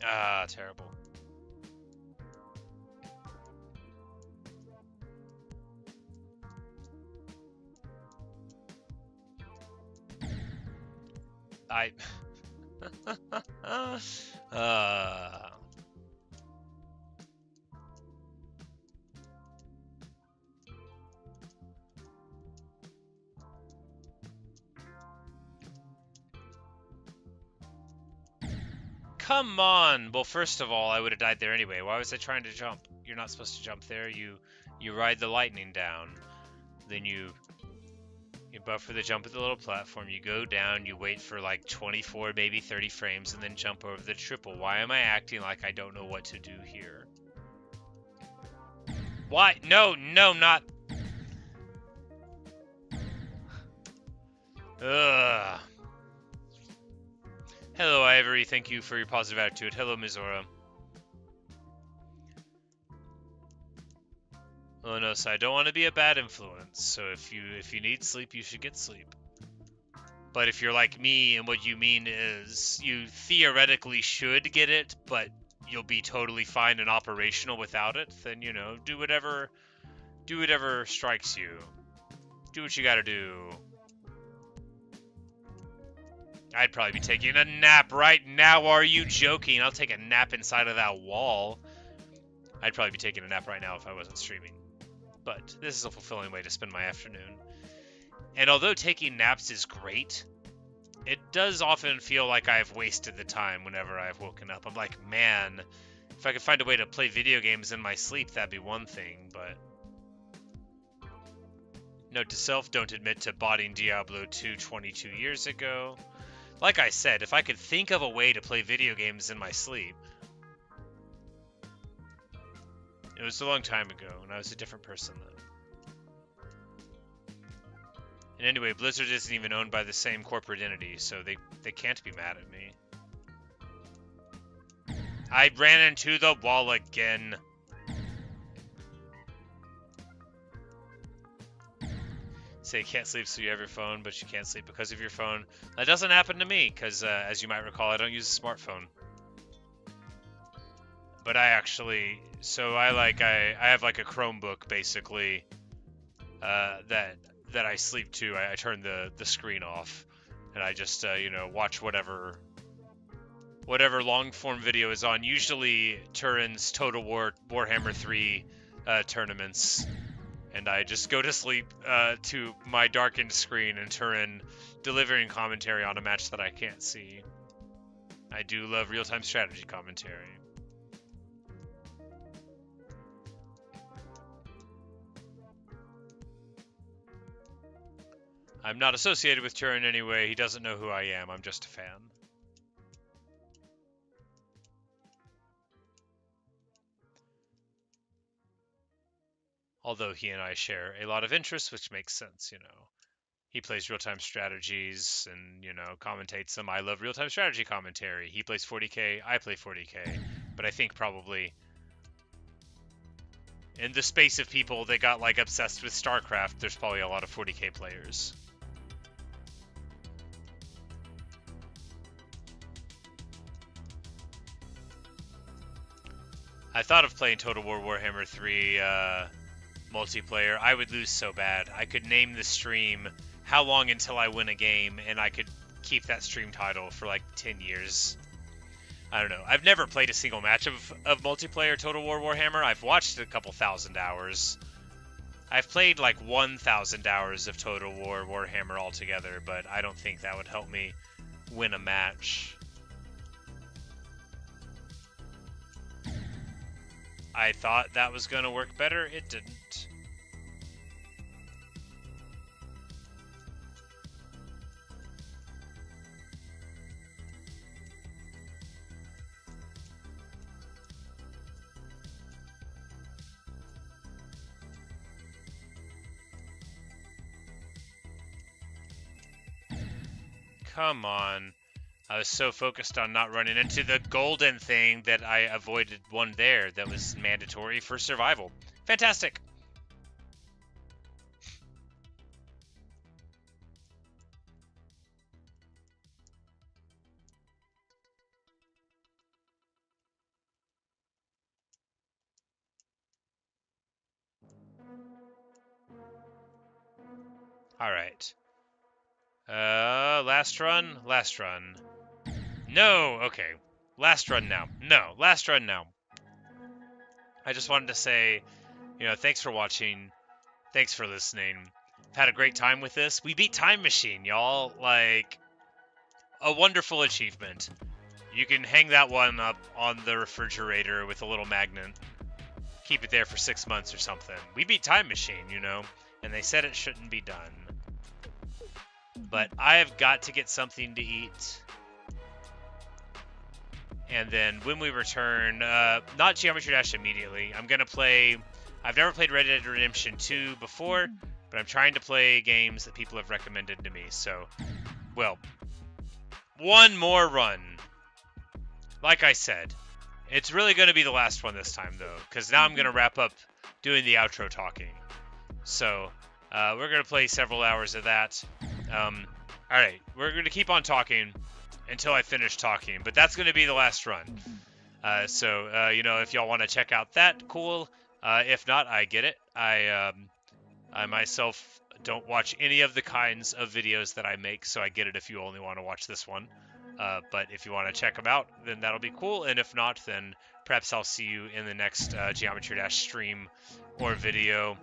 Ah, terrible. Come on! Well, first of all, I would have died there anyway. Why was I trying to jump? You're not supposed to jump there. You ride the lightning down. Then you buffer the jump at the little platform. You go down. You wait for like 24, maybe 30 frames, and then jump over the triple. Why am I acting like I don't know what to do here? Why? No, not... Ugh. Hello, Ivory. Thank you for your positive attitude. Hello, Mizora. Oh no, so I don't want to be a bad influence. So if you need sleep, you should get sleep. But if you're like me and what you mean is you theoretically should get it, but you'll be totally fine and operational without it, then you know, do whatever strikes you. Do what you gotta do. I'd probably be taking a nap right now. Are you joking? I'll take a nap inside of that wall. I'd probably be taking a nap right now if I wasn't streaming. But this is a fulfilling way to spend my afternoon. And although taking naps is great, it does often feel like I've wasted the time whenever I've woken up. I'm like, man, if I could find a way to play video games in my sleep, that'd be one thing, but... Note to self, don't admit to botting Diablo 2 22 years ago. Like I said, if I could think of a way to play video games in my sleep... It was a long time ago, and I was a different person then. And anyway, Blizzard isn't even owned by the same corporate entity, so they can't be mad at me. I ran into the wall again. Say you can't sleep so you have your phone, but you can't sleep because of your phone. That doesn't happen to me, because as you might recall, I don't use a smartphone. But I actually, so I have like a Chromebook basically, that I sleep to. I turn the screen off, and I just you know, watch whatever long form video is on. Usually Turin's Total War Warhammer 3 tournaments, and I just go to sleep to my darkened screen and Turin delivering commentary on a match that I can't see. I do love real-time strategy commentary. I'm not associated with Turin anyway. He doesn't know who I am. I'm just a fan. Although he and I share a lot of interests, which makes sense, you know. He plays real-time strategies and, you know, commentates them. I love real-time strategy commentary. He plays 40k, I play 40k. But I think probably in the space of people that got, like, obsessed with StarCraft, there's probably a lot of 40k players. I thought of playing Total War Warhammer 3 multiplayer. I would lose so bad. I could name the stream How Long Until I Win a Game, and I could keep that stream title for like 10 years. I don't know. I've never played a single match of multiplayer Total War Warhammer. I've watched a couple thousand hours. I've played like 1,000 hours of Total War Warhammer altogether, but I don't think that would help me win a match. I thought that was going to work better. It didn't. Come on. I was so focused on not running into the golden thing that I avoided one there that was mandatory for survival. Fantastic! Alright. Last run? Last run. No! Okay. Last run now. No, last run now. I just wanted to say, you know, thanks for watching. Thanks for listening. I've had a great time with this. We beat Time Machine, y'all. Like, a wonderful achievement. You can hang that one up on the refrigerator with a little magnet. Keep it there for 6 months or something. We beat Time Machine, you know, and they said it shouldn't be done. But I have got to get something to eat. And then when we return, not Geometry Dash immediately. I'm going to play... I've never played Red Dead Redemption 2 before, but I'm trying to play games that people have recommended to me. So, well, one more run. Like I said, it's really going to be the last one this time, though, because now I'm going to wrap up doing the outro talking. So, we're going to play several hours of that. Alright, we're going to keep on talking until I finish talking, but that's going to be the last run. So, you know, if y'all want to check out that, cool. If not, I get it. I myself don't watch any of the kinds of videos that I make, so I get it if you only want to watch this one. But if you want to check them out, then that'll be cool. And if not, then perhaps I'll see you in the next Geometry Dash stream or video.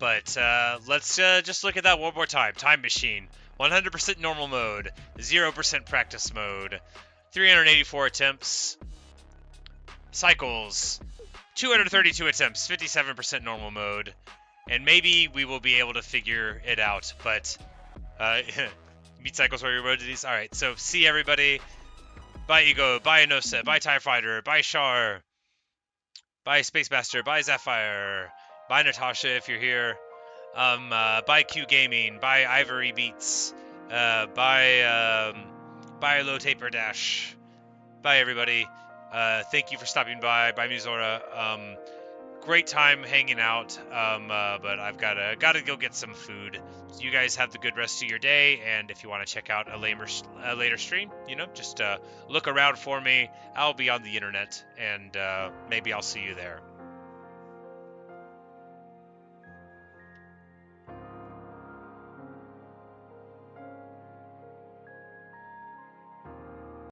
But let's just look at that one more time. Time Machine, 100% normal mode, 0% practice mode, 384 attempts. Cycles, 232 attempts, 57% normal mode. And maybe we will be able to figure it out, but Beat Cycles Warrior Road to these. Alright, so see everybody. Bye Ego, bye Inosa, bye TIE Fighter, bye Char, bye Space Master, bye Zephyr, bye Natasha if you're here. Bye Q Gaming, bye Ivory Beats, bye Low Taper Dash, bye everybody. Thank you for stopping by. Bye Muzora. Great time hanging out. But I've gotta go get some food. So you guys have the good rest of your day. And if you want to check out a later stream, you know, just look around for me. I'll be on the internet, and maybe I'll see you there.